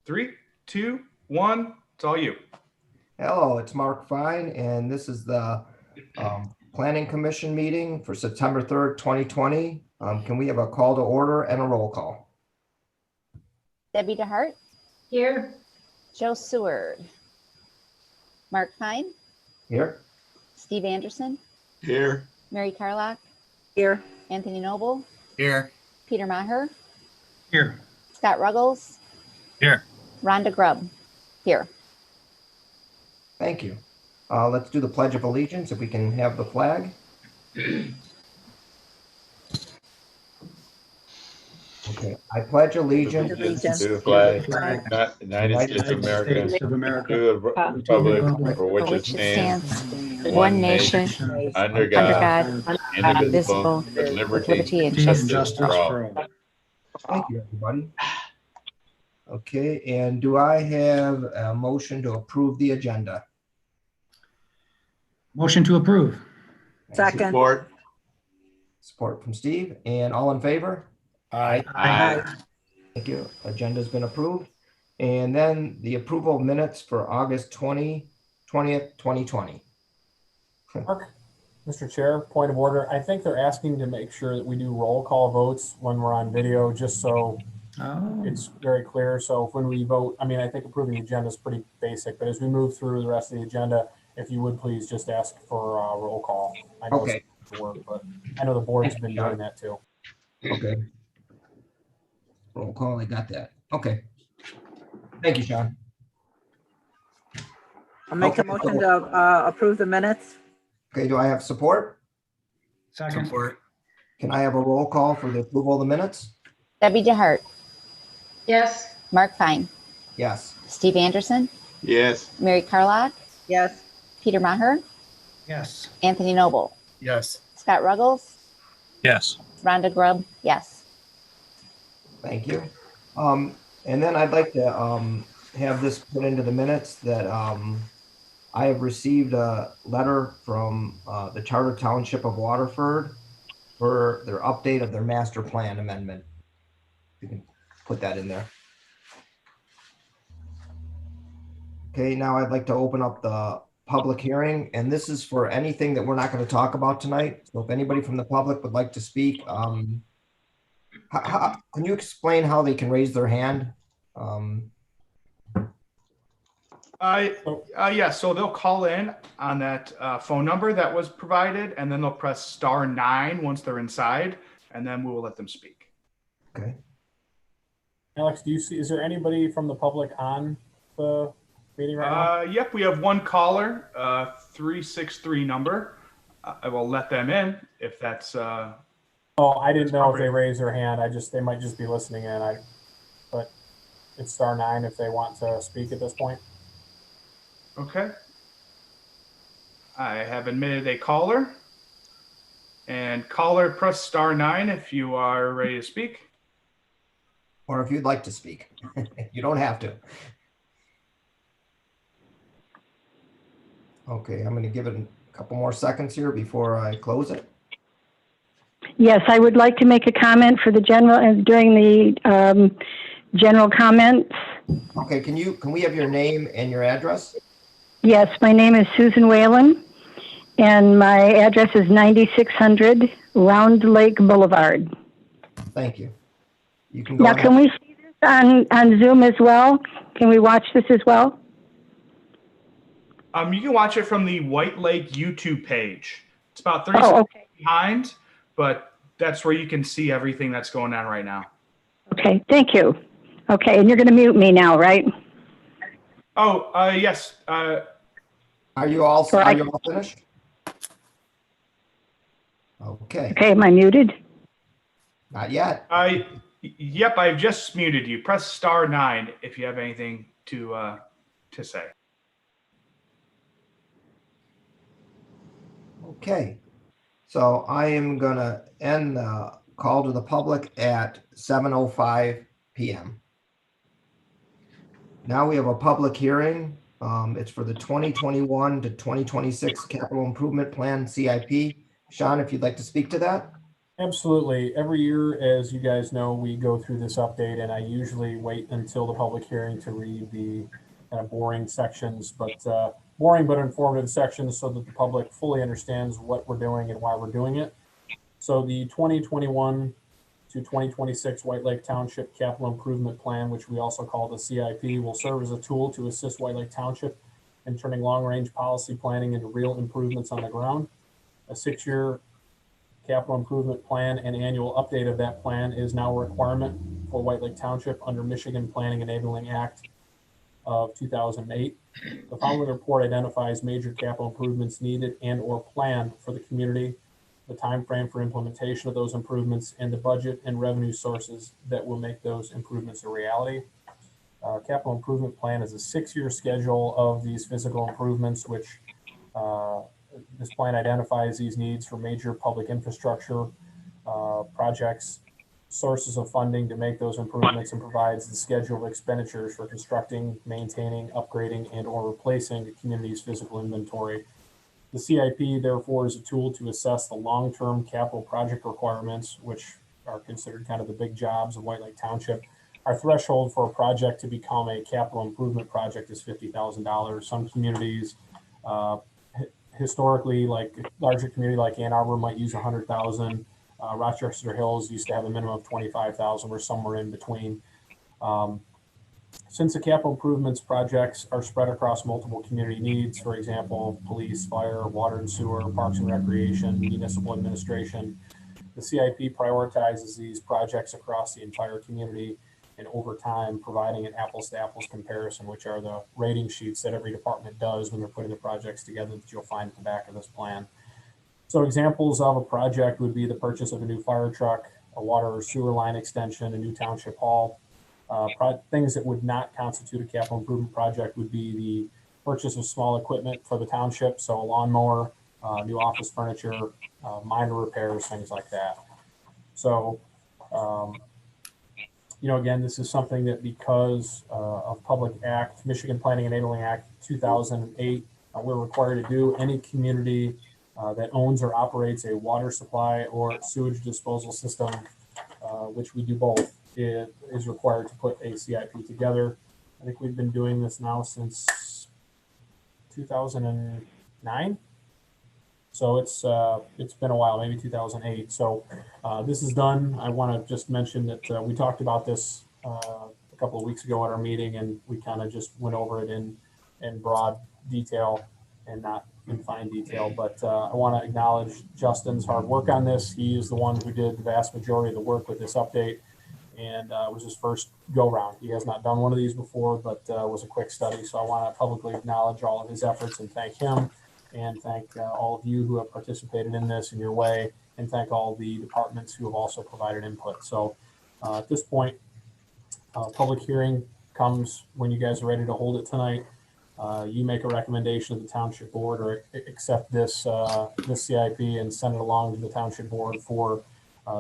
3, 2, 1. It's all you. Hello, it's Mark Fine, and this is the Planning Commission meeting for September 3rd, 2020. Can we have a call to order and a roll call? Debbie DeHart. Here. Joe Seward. Mark Fine. Here. Steve Anderson. Here. Mary Carlock. Here. Anthony Noble. Here. Peter Maher. Here. Scott Ruggles. Here. Rhonda Grubb. Here. Thank you. Let's do the Pledge of Allegiance, if we can have the flag. Okay, I pledge allegiance To the flag, United States of America, to the republic for which it stands, one nation, under God, indivisible, with liberty and justice for all. Thank you, everybody. Okay, and do I have a motion to approve the agenda? Motion to approve. Second. Support. Support from Steve, and all in favor? Aye. Thank you. Agenda's been approved. And then the approval of minutes for August 20th, 2020. Mark, Mr. Chair, point of order. I think they're asking to make sure that we do roll call votes when we're on video, just so it's very clear. So when we vote, I mean, I think approving the agenda is pretty basic, but as we move through the rest of the agenda, if you would please just ask for a roll call. I know Okay. it's work, but I know the board's been doing that too. Okay. Roll call, I got that. Okay. Thank you, Sean. I'll make a Okay. motion to approve the minutes. Okay, do I have support? Second. Support. Can I have a roll call for the approval of the minutes? Debbie DeHart. Yes. Mark Fine. Yes. Steve Anderson. Yes. Mary Carlock. Yes. Peter Maher. Yes. Anthony Noble. Yes. Scott Ruggles. Yes. Rhonda Grubb. Yes. Thank you. And then I'd like to have this put into the minutes that I have received a letter from the Charter Township of Waterford for their update of their master plan amendment. You can put that in there. Okay, now I'd like to open up the public hearing, and this is for anything that we're not going to talk about tonight. So if anybody from the public would like to speak, can you explain how they can raise their hand? Yeah, so they'll call in on that phone number that was provided, and then they'll press *9 once they're inside, and then we will let them speak. Okay. Alex, do you see, is there anybody from the public on the meeting right now? Yep, we have one caller, 363 number. I will let them in if that's. Oh, I didn't know if they raised their hand. They might just be listening in. But it's *9 if they want to speak at this point. Okay. I have admitted a caller. And caller, press *9 if you are ready to speak. Or if you'd like to speak. You don't have to. Okay, I'm going to give it a couple more seconds here before I close it. Yes, I would like to make a comment for the general and during the general comments. Okay, can we have your name and your address? Yes, my name is Susan Whalen, and my address is 9600 Round Lake Boulevard. Thank you. You can go Now, ahead. can we see this on Zoom as well? Can we watch this as well? You can watch it from the White Lake YouTube page. It's about 30 Oh, seconds okay. behind, but that's where you can see everything that's going on right now. Okay, thank you. Okay, and you're going to mute me now, right? Oh, yes. Are you all finished? Okay, Okay, am I muted? not yet. Yep, I've just muted you. Press *9 if you have anything to say. Okay, so I am gonna end the call to the public at 7:05 p.m. Now we have a public hearing. It's for the 2021 to 2026 Capital Improvement Plan, CIP. Sean, if you'd like to speak to that. Absolutely. Every year, as you guys know, we go through this update, and I usually wait until the public hearing to read the kind of boring sections, but boring but informative sections so that the public fully understands what we're doing and why we're doing it. So the 2021 to 2026 White Lake Township Capital Improvement Plan, which we also call the CIP, will serve as a tool to assist White Lake Township in turning long-range policy planning into real improvements on the ground. A 6-year capital improvement plan and annual update of that plan is now a requirement for White Lake Township under Michigan Planning Enabling Act of 2008. The following report identifies major capital improvements needed and or planned for the community, the time frame for implementation of those improvements, and the budget and revenue sources that will make those improvements a reality. Capital improvement plan is a 6-year schedule of these physical improvements, which this plan identifies these needs for major public infrastructure projects, sources of funding to make those improvements, and provides the schedule of expenditures for constructing, maintaining, upgrading, and or replacing the community's physical inventory. The CIP, therefore, is a tool to assess the long-term capital project requirements, which are considered kind of the big jobs of White Lake Township. Our threshold for a project to become a capital improvement project is $50,000. Some communities, historically, like a larger community like Ann Arbor might use 100,000. Rochester Hills used to have a minimum of 25,000. We're somewhere in between. Since the capital improvements projects are spread across multiple community needs, for example, police, fire, water and sewer, parks and recreation, municipal administration, the CIP prioritizes these projects across the entire community, and over time, providing an apples to apples comparison, which are the rating sheets that every department does when they're putting the projects together that you'll find at the back of this plan. So examples of a project would be the purchase of a new fire truck, a water or sewer line extension, a new township hall. Things that would not constitute a capital improvement project would be the purchase of small equipment for the township, so a lawnmower, new office furniture, minor repairs, things like that. So, again, this is something that because of Public Act, Michigan Planning Enabling Act 2008, we're required to do. Any community that owns or operates a water supply or sewage disposal system, which we do both, is required to put a CIP together. I think we've been doing this now since 2009. So it's been a while, maybe 2008. So this is done. I want to just mention that we talked about this a couple of weeks ago at our meeting, and we kind of just went over it in broad detail and not in fine detail. But I want to acknowledge Justin's hard work on this. He is the one who did the vast majority of the work with this update, and it was his first go round. He has not done one of these before, but it was a quick study. So I want to publicly acknowledge all of his efforts and thank him. And thank all of you who have participated in this in your way, and thank all the departments who have also provided input. So at this point, public hearing comes when you guys are ready to hold it tonight. You make a recommendation to the township board or accept this CIP and send it along to the township board for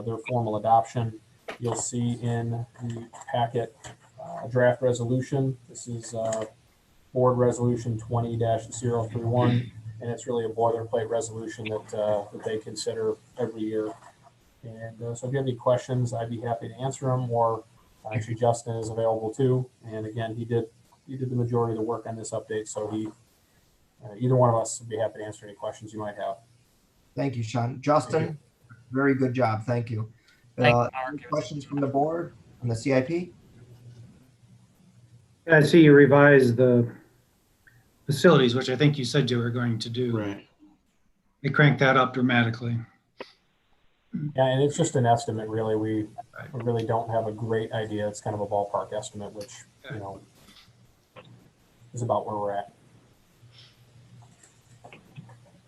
their formal adoption. You'll see in the packet a draft resolution. This is board resolution 20-031. And it's really a boilerplate resolution that they consider every year. And so if you have any questions, I'd be happy to answer them, or actually Justin is available too. And again, he did the majority of the work on this update. So either one of us would be happy to answer any questions you might have. Thank you, Sean. Justin, very good job. Thank you. Any questions from the board on the CIP? I see you revised the facilities, which I think you said you were going to do. Right. They cranked that up dramatically. Yeah, and it's just an estimate, really. We really don't have a great idea. It's kind of a ballpark estimate, which, is about where we're at.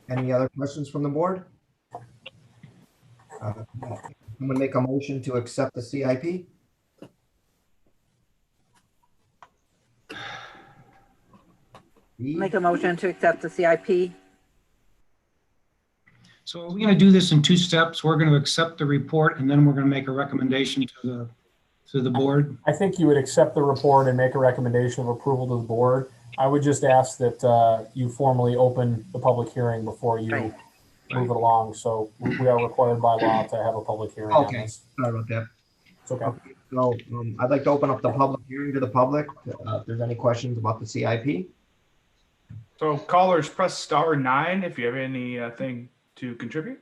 Any other questions from the board? I'm going to make a motion to accept the CIP. Make a motion to accept the CIP. So are we going to do this in 2 steps? We're going to accept the report, and then we're going to make a recommendation to the board? I think you would accept the report and make a recommendation of approval to the board. I would just ask that you formally open the public hearing before you move it along. So we are required by law to have a public hearing on Okay, this. sorry about that. It's okay. Okay, so I'd like to open up the public hearing to the public. If there's any questions about the CIP. So callers, press star 9 if you have anything to contribute.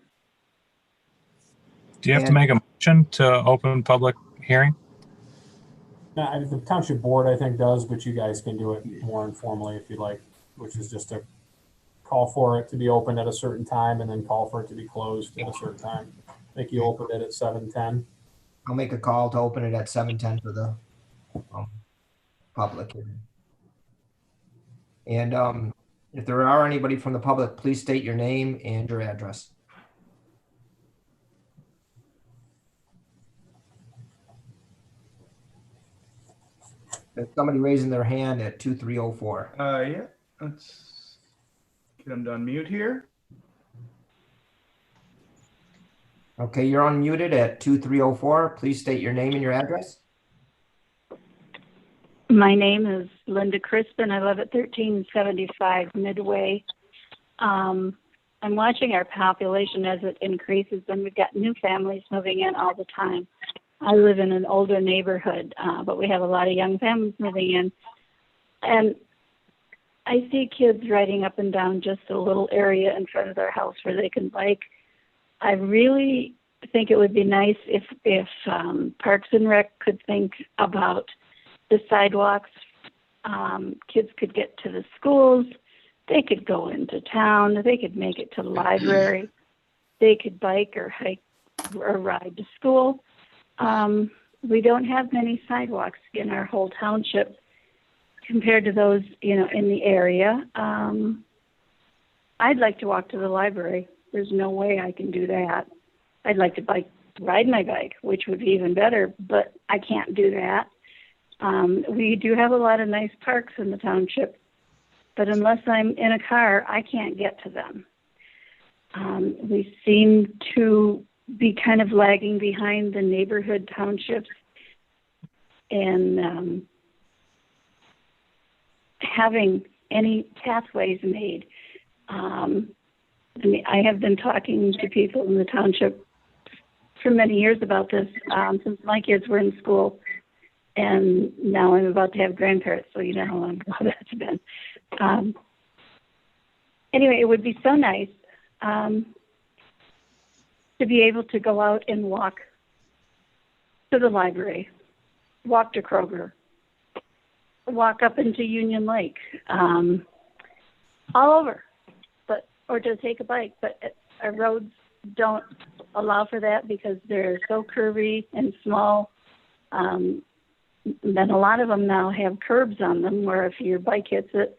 Do you have to make a motion to open public hearing? Now, the township board, I think, does, but you guys can do it more informally if you'd like, which is just to call for it to be open at a certain time and then call for it to be closed at a certain time. I think you opened it at 7:10. I'll make a call to open it at 7:10 for the public hearing. And if there are anybody from the public, please state your name and your address. There's somebody raising their hand at 2304. Yeah, let's get them to unmute here. Okay, you're unmuted at 2304. Please state your name and your address. My name is Linda Crispin. I live at 1375 Midway. I'm watching our population as it increases, and we've got new families moving in all the time. I live in an older neighborhood, but we have a lot of young families moving in. And I see kids riding up and down just a little area in front of their house where they can bike. I really think it would be nice if Parks and Rec could think about the sidewalks. Kids could get to the schools. They could go into town. They could make it to the library. They could bike or hike or ride to school. We don't have many sidewalks in our whole township compared to those, in the area. I'd like to walk to the library. There's no way I can do that. I'd like to ride my bike, which would be even better, but I can't do that. We do have a lot of nice parks in the township, but unless I'm in a car, I can't get to them. We seem to be kind of lagging behind the neighborhood townships and having any pathways made. I have been talking to people in the township for many years about this since my kids were in school, and now I'm about to have grandparents, so you know how long ago that's been. Anyway, it would be so nice to be able to go out and walk to the library, walk to Kroger, walk up into Union Lake, all over, or to take a bike. But our roads don't allow for that because they're so curvy and small. Then a lot of them now have curbs on them where if your bike hits it,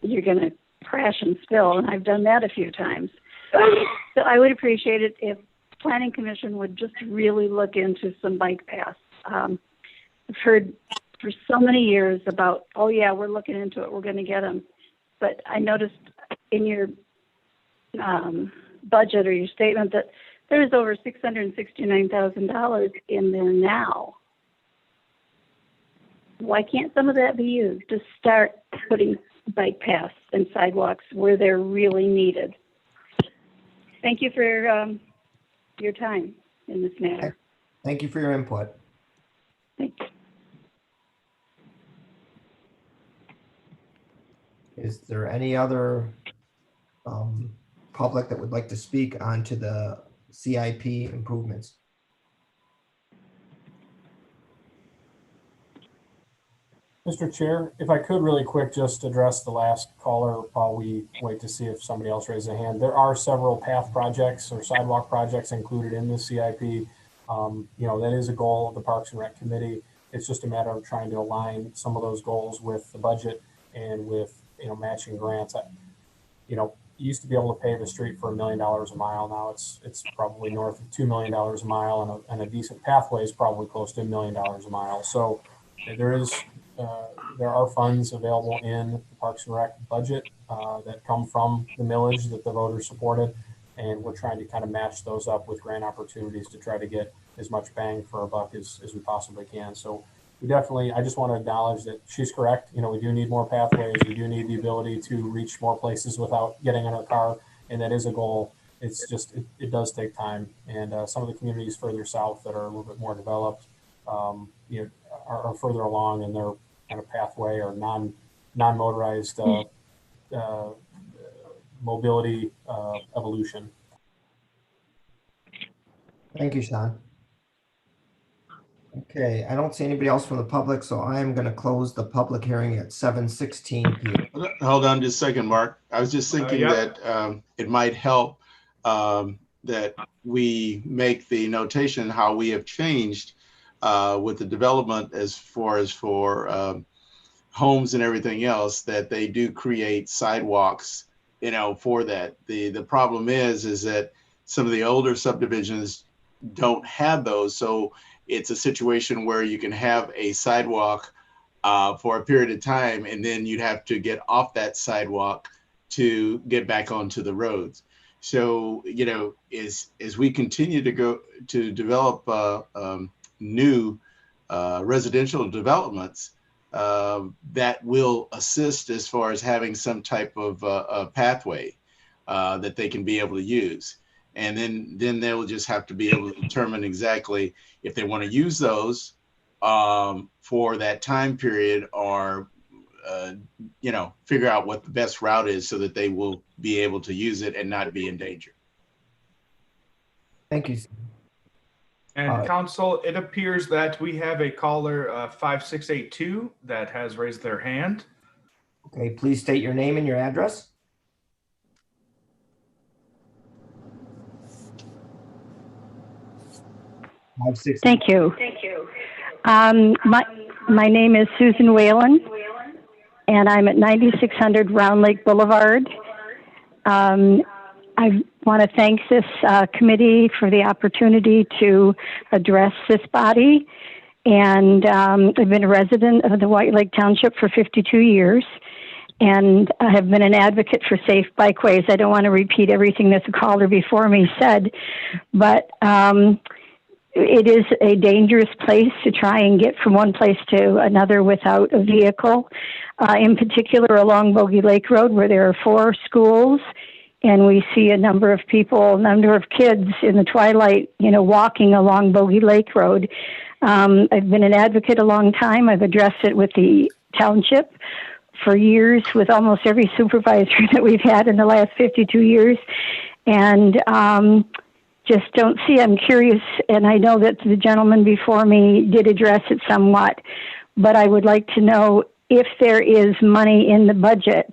you're going to crash and spill, and I've done that a few times. So I would appreciate it if Planning Commission would just really look into some bike paths. I've heard for so many years about, oh yeah, we're looking into it, we're going to get them. But I noticed in your budget or your statement that there's over $669,000 in there now. Why can't some of that be used to start putting bike paths and sidewalks where they're really needed? Thank you for your time in this matter. Thank you for your input. Thank you. Is there any other public that would like to speak onto the CIP improvements? Mr. Chair, if I could really quick just address the last caller while we wait to see if somebody else raises a hand. There are several path projects or sidewalk projects included in the CIP. That is a goal of the Parks and Rec Committee. It's just a matter of trying to align some of those goals with the budget and with, matching grants. You used to be able to pave a street for $1 million a mile. Now it's probably north of $2 million a mile, and a decent pathway is probably close to $1 million a mile. So there are funds available in the Parks and Rec budget that come from the millage that the voters supported, and we're trying to kind of match those up with grant opportunities to try to get as much bang for a buck as we possibly can. So I just want to acknowledge that she's correct. We do need more pathways. We do need the ability to reach more places without getting in our car. and that is a goal. It's just, it does take time. And some of the communities further south that are a little bit more developed, you know, are further along in their kind of pathway or non-motorized mobility evolution. Thank you, Sean. Okay, I don't see anybody else from the public, so I am going to close the public hearing at 7:16 p.m. Hold on just a second, Mark. I was just thinking Yep. that it might help that we make the notation how we have changed with the development as far as for homes and everything else, that they do create sidewalks, you know, for that. The problem is that some of the older subdivisions don't have those. So it's a situation where you can have a sidewalk for a period of time, and then you'd have to get off that sidewalk to get back onto the roads. So, you know, as we continue to go to develop new residential developments, that will assist as far as having some type of a pathway that they can be able to use. And then they'll just have to be able to determine exactly if they want to use those for that time period, or you know, figure out what the best route is so that they will be able to use it and not be in danger. Thank you. And council, it appears that we have a caller 5682 that has raised their hand. Okay, please state your name and your address. Thank you. My name is Susan Whalen, and I'm at 9600 Round Lake Boulevard. I want to thank this committee for the opportunity to address this body. And I've been a resident of the White Lake Township for 52 years, and I have been an advocate for safe bikeways. I don't want to repeat everything that the caller before me said, but it is a dangerous place to try and get from one place to another without a vehicle, in particular along Bogey Lake Road, where there are 4 schools, and we see a number of people, a number of kids in the twilight, you know, walking along Bogey Lake Road. I've been an advocate a long time. I've addressed it with the township for years, with almost every supervisor that we've had in the last 52 years, and just don't see. I'm curious, and I know that the gentleman before me did address it somewhat, but I would like to know if there is money in the budget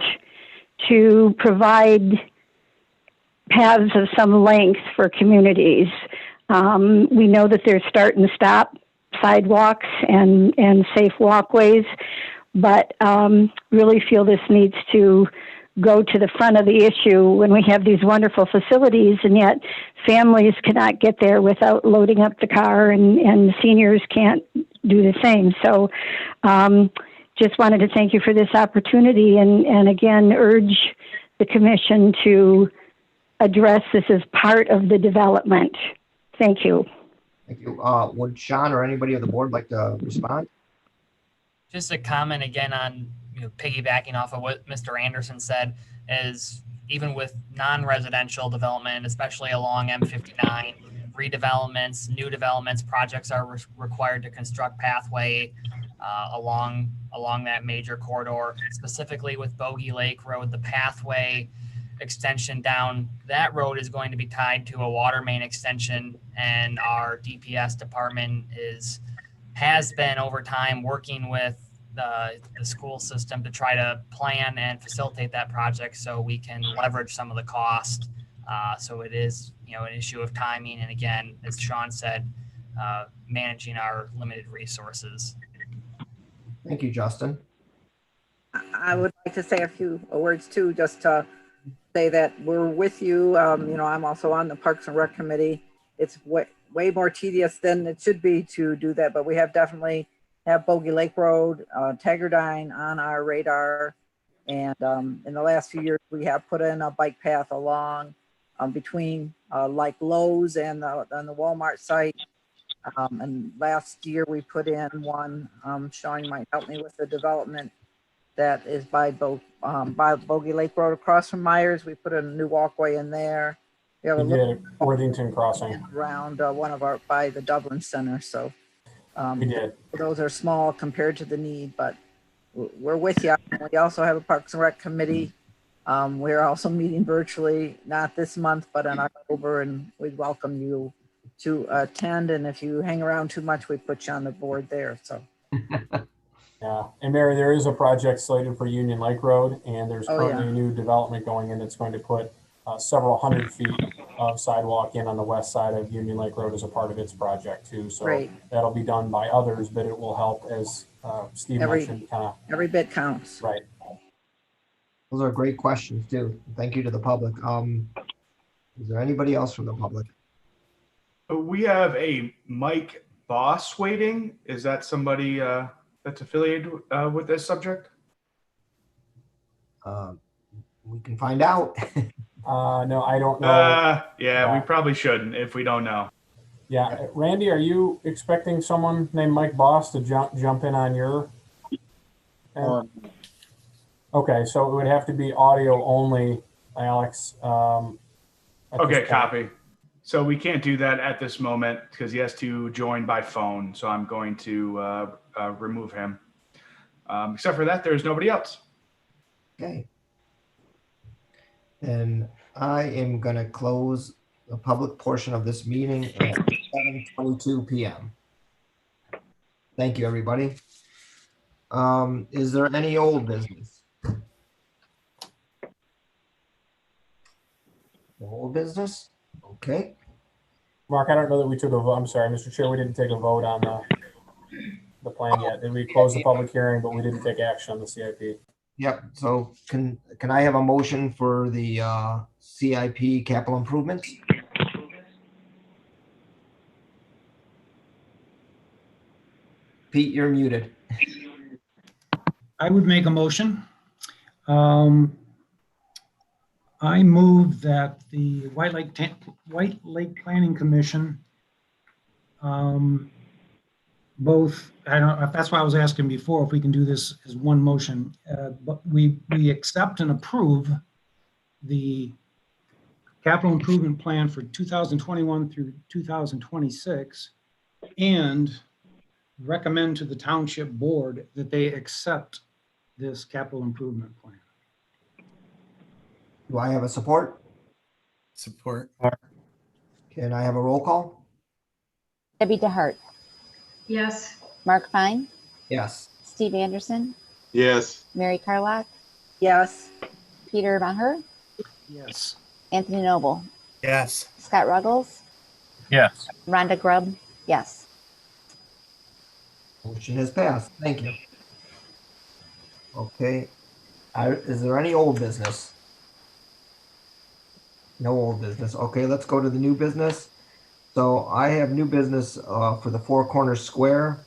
to provide paths of some length for communities. We know that there's start and stop sidewalks and safe walkways, but really feel this needs to go to the front of the issue when we have these wonderful facilities, and yet families cannot get there without loading up the car, and seniors can't do the same. So just wanted to thank you for this opportunity, and again urge the commission to address this as part of the development. Thank you. Thank you. Would Sean or anybody on the board like to respond? Just a comment again on, you know, piggybacking off of what Mr. Anderson said, is even with non-residential development, especially along M59, redevelopments, new developments, projects are required to construct pathway along that major corridor. Specifically with Bogey Lake Road, the pathway extension down that road is going to be tied to a water main extension, and our DPS department has been over time working with the school system to try to plan and facilitate that project so we can leverage some of the cost. So it is, you know, an issue of timing, and again, as Sean said, managing our limited resources. Thank you, Justin. I would like to say a few words too, just to say that we're with you. You know, I'm also on the Parks and Rec Committee. It's way more tedious than it should be to do that, but we have definitely have Bogey Lake Road, Taggardine on our radar. And in the last few years, we have put in a bike path along between like Lowe's and the Walmart site. And last year we put in one, Sean, you might help me with the development that is by Bogey Lake Road across from Myers. We put a new walkway in there. We have a We little did Worthington Crossing. around one of our, by the Dublin Center. So We did. those are small compared to the need, but we're with you. We also have a Parks and Rec committee. We're also meeting virtually, not this month, but in October, and we welcome you to attend. And if you hang around too much, we put you on the board there. So. Yeah, and Mary, there is a project slated for Union Lake Road, and there's Oh, currently yeah. a new development going in that's going to put several hundred feet of sidewalk in on the west side of Union Lake Road as a part of its project too. So Great. that'll be done by others, but it will help, as Steve mentioned, kind of Every bit counts. right. Those are great questions too. Thank you to the public. Is there anybody else from the public? We have a Mike Boss waiting. Is that somebody that's affiliated with this subject? We can find out. No, I don't know. Yeah, we probably shouldn't if we don't know. Yeah, Randy, are you expecting someone named Mike Boss to jump in on your? Okay, so it would have to be audio only, Alex. Okay, copy. So we can't do that at this moment because he has to join by phone. So I'm going to remove him. Except for that, there's nobody else. Okay. And I am going to close the public portion of this meeting at 7:22 p.m. Thank you, everybody. Is there any old business? No old business? Okay. Mark, I don't know that we took a vote. I'm sorry, Mr. Chair, we didn't take a vote on the plan yet. Did we close the public hearing, but we didn't take action on the CIP? Yep. So can I have a motion for the CIP capital improvements? Pete, you're muted. I would make a motion. I move that the White Lake Planning Commission, both, I don't know, that's why I was asking before, if we can do this as one motion, but we accept and approve the capital improvement plan for 2021 through 2026 and recommend to the township board that they accept this capital improvement plan. Do I have a support? Support. Can I have a roll call? Debbie DeHart, Yes. Mark Fine, Yes. Steve Anderson, Yes. Mary Carlock, Yes. Peter Maher, Yes. Anthony Noble, Yes. Scott Ruggles, Yes. Rhonda Grubb, yes. Motion has passed. Thank you. Okay. Is there any old business? No old business. Okay, let's go to the new business. So I have new business for the Four Corners Square.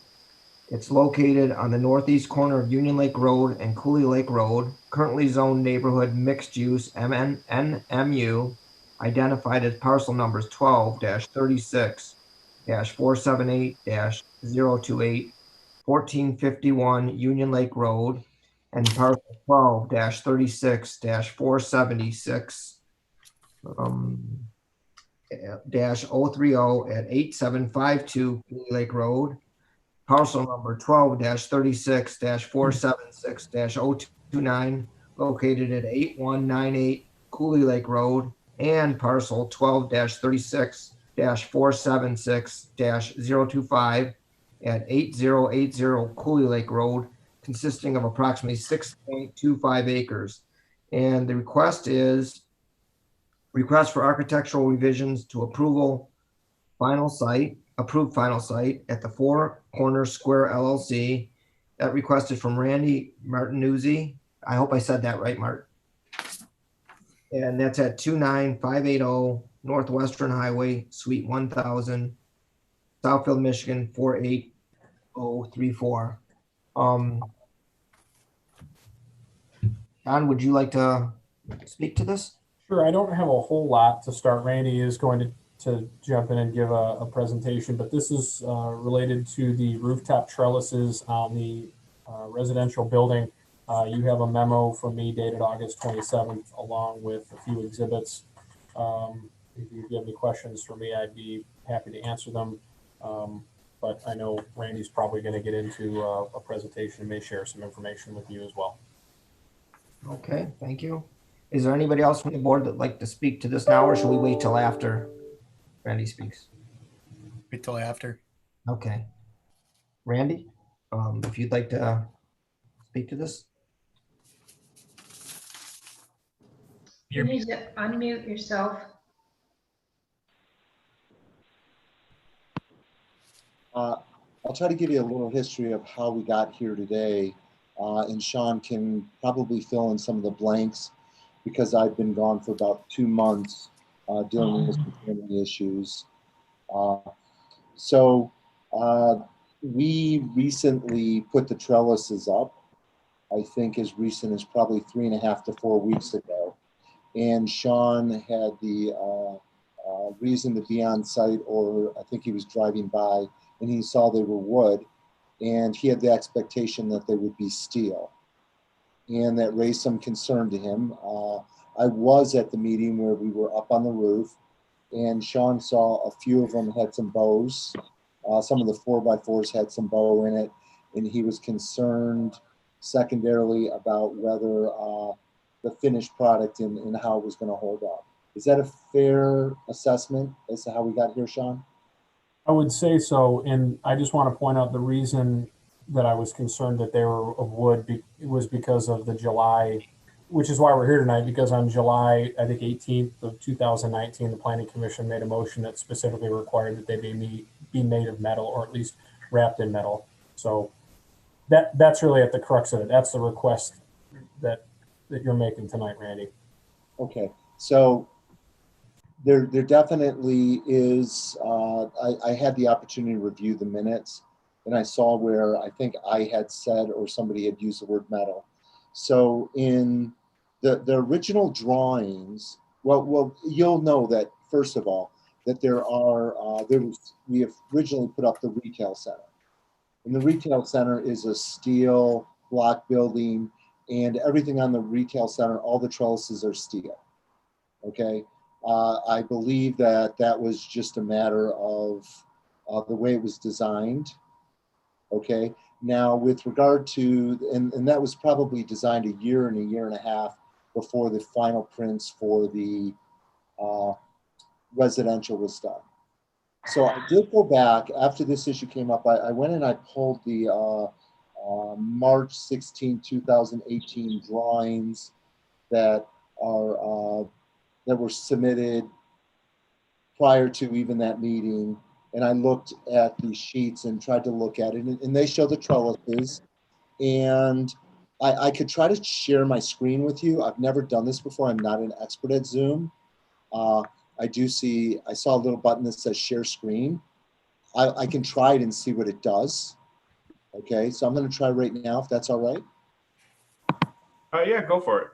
It's located on the northeast corner of Union Lake Road and Cooley Lake Road, currently zoned neighborhood mixed use NMU, identified as parcel numbers 12-36-478-028, 1451 Union Lake Road, and parcel 12-36-476 -030 at 8752 Cooley Lake Road, parcel number 12-36-476-029 located at 8198 Cooley Lake Road, and parcel 12-36-476-025 at 8080 Cooley Lake Road, consisting of approximately 6.25 acres. And the request for architectural revisions to approved final site at the Four Corners Square LLC. That requested from Randy Martinuzzi. I hope I said that right, Mart. And that's at 29580 Northwestern Highway, Suite 1000, Southfield, Michigan, 48034. John, would you like to speak to this? Sure, I don't have a whole lot to start. Randy is going to jump in and give a presentation, but this is related to the rooftop trellises on the residential building. You have a memo from me dated August 27th, along with a few exhibits. If you have any questions for me, I'd be happy to answer them. But I know Randy's probably going to get into a presentation and may share some information with you as well. Okay, thank you. Is there anybody else from the board that'd like to speak to this now, or should we wait till after Randy speaks? Wait till after. Okay. Randy, if you'd like to speak to this. You need to unmute yourself. I'll try to give you a little history of how we got here today, and Sean can probably fill in some of the blanks because I've been gone for about 2 months dealing with some family issues. We recently put the trellises up, I think as recent as probably 3.5 to 4 weeks ago. And Sean had the reason to be on site, or I think he was driving by and he saw they were wood, and he had the expectation that they would be steel. And that raised some concern to him. I was at the meeting where we were up on the roof, and Sean saw a few of them had some bows. Some of the 4x4s had some bow in it, and he was concerned secondarily about whether the finished product and how it was going to hold up. Is that a fair assessment as to how we got here, Sean? I would say so, and I just want to point out the reason that I was concerned that they were of wood was because of the July, which is why we're here tonight, because on July, I think 18th of 2019, the Planning Commission made a motion that specifically required that they be made of metal, or at least wrapped in metal. So that's really at the crux of it. That's the request that you're making tonight, Randy. Okay, so there definitely is, I had the opportunity to review the minutes, and I saw where I think I had said, or somebody had used the word metal. So in the original drawings, well, you'll know that, first of all, that we have originally put up the retail center. And the retail center is a steel block building, and everything on the retail center, all the trellises are steel, okay? I believe that was just a matter of the way it was designed, okay? Now, with regard to, and that was probably designed a year and a half before the final prints for the residential was done. So I did go back after this issue came up. I went and I pulled the March 16, 2018 drawings that were submitted prior to even that meeting. And I looked at the sheets and tried to look at it, and they show the trellises. And I could try to share my screen with you. I've never done this before. I'm not an expert at Zoom. I saw a little button that says share screen. I can try it and see what it does. Okay, so I'm going to try right now, if that's all right. Yeah, go for it.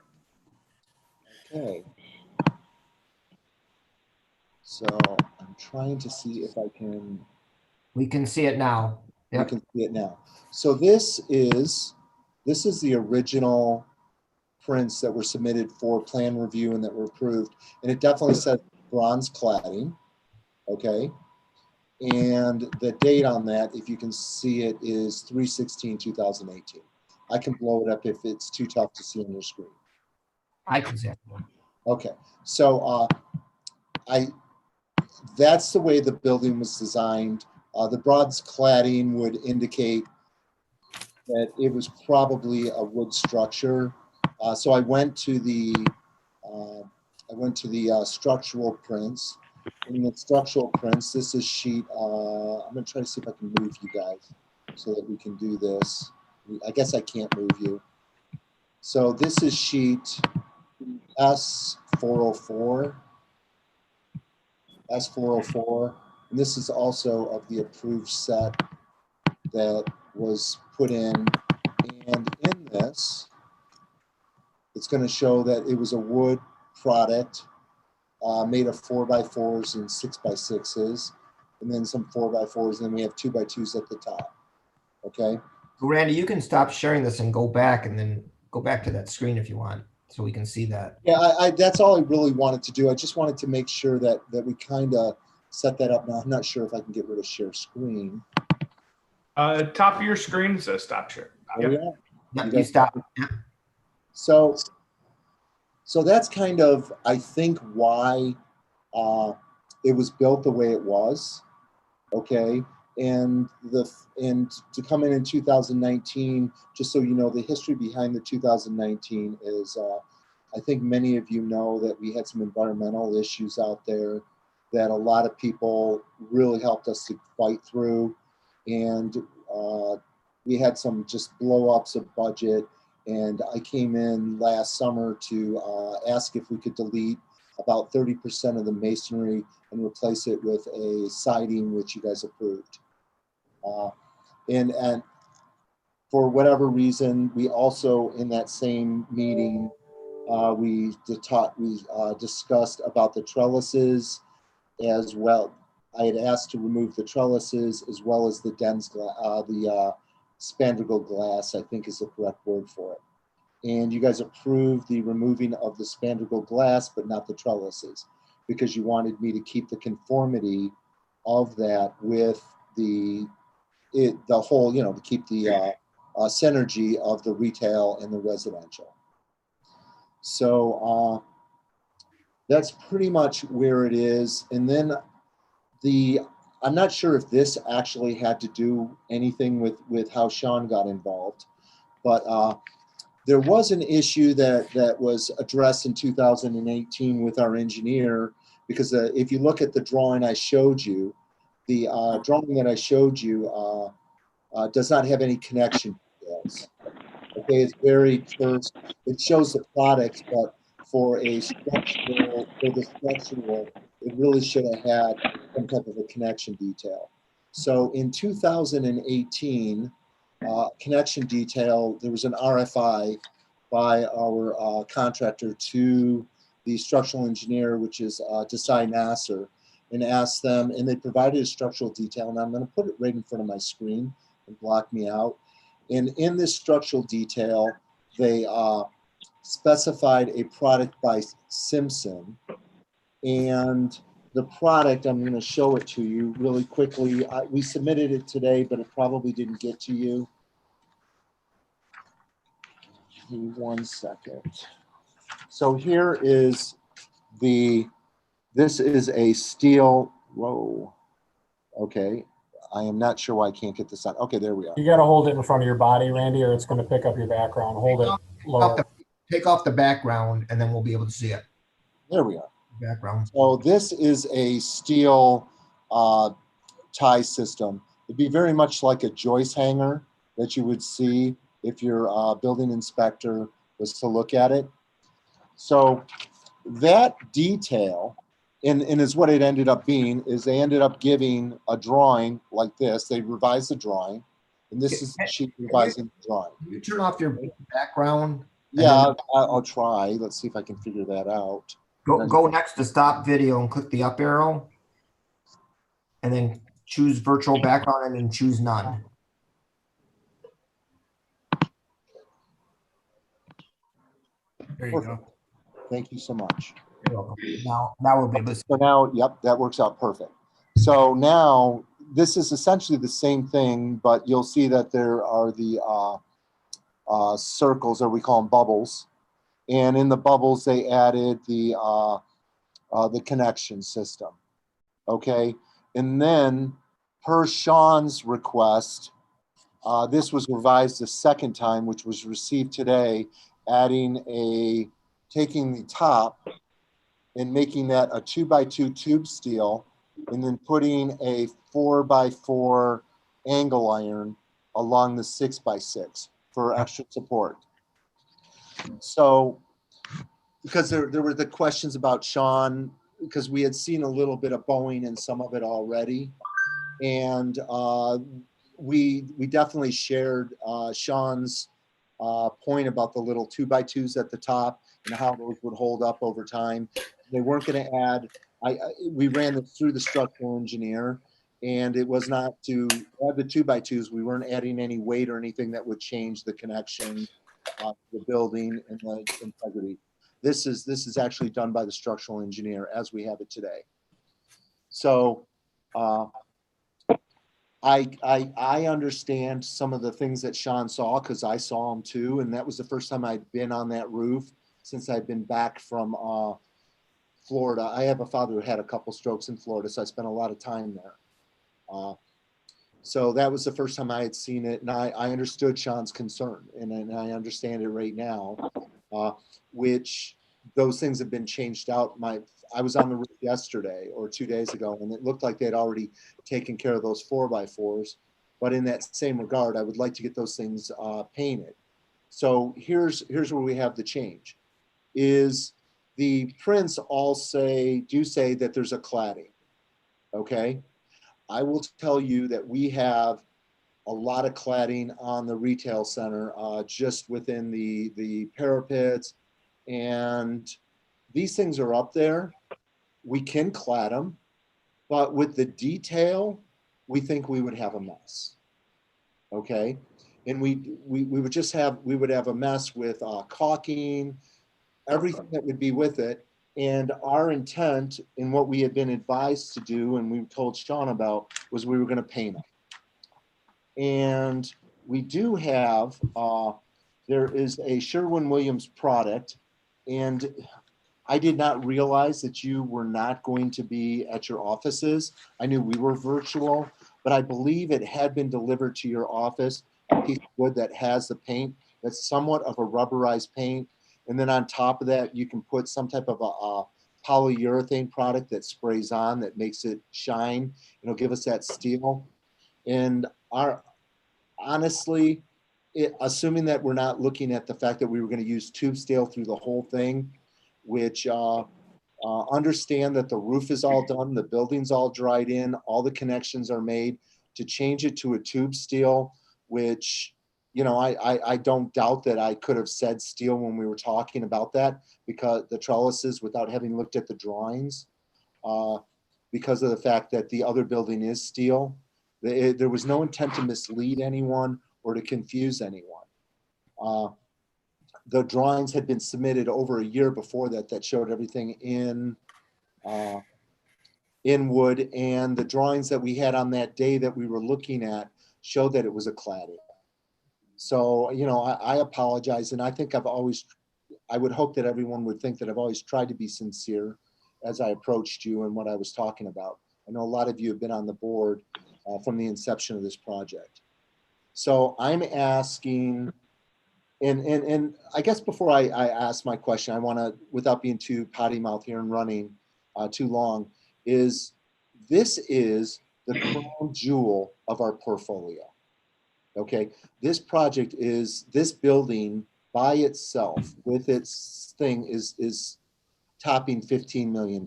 Okay. So I'm trying to see if I can. We can see it now. Yep. We can see it now. So this is the original prints that were submitted for plan review and that were approved. And it definitely said bronze cladding. Okay. And the date on that, if you can see it, is 3/16/2018. I can blow it up if it's too tough to see on your screen. I can see it. Okay. So that's the way the building was designed. The bronze cladding would indicate that it was probably a wood structure. So I went to the structural prints. In the structural prints, this is sheet. I'm going to try to see if I can move you guys so that we can do this. I guess I can't move you. So this is sheet S404. S404, and this is also of the approved set that was put in. And in this, it's going to show that it was a wood product made of 4x4s and 6x6s, and then some 4x4s, and then we have 2x2s at the top. Okay. Randy, you can stop sharing this and go back and then go back to that screen if you want, so we can see that. Yeah, I that's all I really wanted to do. I just wanted to make sure that we kind of set that up. Now, I'm not sure if I can get rid of share screen. Top of your screen says stop share. There we Yep. are. Yep, you stop. So that's kind of, I think, why it was built the way it was. Okay. And to come in 2019, just so you know, the history behind the 2019 is, I think many of you know that we had some environmental issues out there that a lot of people really helped us to fight through. And we had some just blow ups of budget. And I came in last summer to ask if we could delete about 30% of the masonry and replace it with a siding, which you guys approved. And for whatever reason, we also, in that same meeting, we discussed about the trellises as well. I had asked to remove the trellises as well as the spandrel glass, I think is the correct word for it. And you guys approved the removing of the spandrel glass, but not the trellises, because you wanted me to keep the conformity of that with the whole, you know, to keep the synergy of the retail and the residential. So that's pretty much where it is. And then I'm not sure if this actually had to do anything with how Sean got involved, but there was an issue that was addressed in 2018 with our engineer, because if you look at the drawing I showed you, the drawing that I showed you does not have any connection details. Okay, it's very terse. It shows the products, but for the structural, it really should have had some type of a connection detail. So in 2018, connection detail, there was an RFI by our contractor to the structural engineer, which is Desai Nasser, and asked them, and they provided a structural detail, and I'm going to put it right in front of my screen and block me out. And in this structural detail, they specified a product by Simpson, and the product, I'm going to show it to you really quickly. We submitted it today, but it probably didn't get to you. Give me 1 second. So here is this is a steel, whoa, okay. I am not sure why I can't get this on. Okay, there we are. You got to hold it in front of your body, Randy, or it's going to pick up your background. Hold it lower. Take off the background and then we'll be able to see it. There we are. Background. So this is a steel tie system. It'd be very much like a joist hanger that you would see if your building inspector was to look at it. So that detail, and is what it ended up being, is they ended up giving a drawing like this. They revised the drawing, and this is the sheet revising the drawing. Can you turn off your background? Yeah, I'll try. Let's see if I can figure that out. Go next to stop video and click the up arrow, and then choose virtual background and then choose none. There you Perfect. go. Thank you so much. You're welcome. Now we'll be able to see. So now, yep, that works out perfect. So now this is essentially the same thing, but you'll see that there are the circles, or we call them bubbles. And in the bubbles, they added the connection system. Okay. And then per Sean's request, this was revised the second time, which was received today, taking the top and making that a 2x2 tube steel, and then putting a 4x4 angle iron along the 6x6 for extra support. So, because there were the questions about Sean, because we had seen a little bit of bowing in some of it already, and we definitely shared Sean's point about the little 2x2s at the top and how those would hold up over time. They weren't going to add. We ran this through the structural engineer, and it was not to add the 2x2s. We weren't adding any weight or anything that would change the connection the building and the integrity. This is actually done by the structural engineer as we have it today. So I understand some of the things that Sean saw because I saw them too, and that was the first time I'd been on that roof since I'd been back from Florida. I have a father who had a couple strokes in Florida, so I spent a lot of time there. So that was the first time I had seen it, and I understood Sean's concern, and I understand it right now, which those things have been changed out. I was on the roof yesterday or 2 days ago, and it looked like they had already taken care of those 4x4s. But in that same regard, I would like to get those things painted. So here's where we have the change. Is the prints all do say that there's a cladding, okay? I will tell you that we have a lot of cladding on the retail center, just within the parapets, and these things are up there. We can clad them, but with the detail, we think we would have a mess, okay? And we would just have, we would have a mess with caulking, everything that would be with it. And our intent in what we had been advised to do, and we told Sean about, was we were going to paint them. And we do have, there is a Sherwin-Williams product, and I did not realize that you were not going to be at your offices. I knew we were virtual, but I believe it had been delivered to your office, a piece of wood that has the paint that's somewhat of a rubberized paint. And then on top of that, you can put some type of a polyurethane product that sprays on that makes it shine. It'll give us that steel. And honestly, assuming that we're not looking at the fact that we were going to use tube steel through the whole thing, which understand that the roof is all done, the building's all dried in, all the connections are made, to change it to a tube steel, which, you know, I don't doubt that I could have said steel when we were talking about that, because the trellises, without having looked at the drawings, because of the fact that the other building is steel. There was no intent to mislead anyone or to confuse anyone. The drawings had been submitted over a year before that showed everything in wood, and the drawings that we had on that day that we were looking at showed that it was a cladding. So, you know, I apologize, and I think I would hope that everyone would think that I've always tried to be sincere as I approached you and what I was talking about. I know a lot of you have been on the board from the inception of this project. So I'm asking, and I guess before I ask my question, I want to, without being too potty mouth here and running too long, this is the crown jewel of our portfolio. Okay, this project is, this building by itself with its thing is topping $15 million.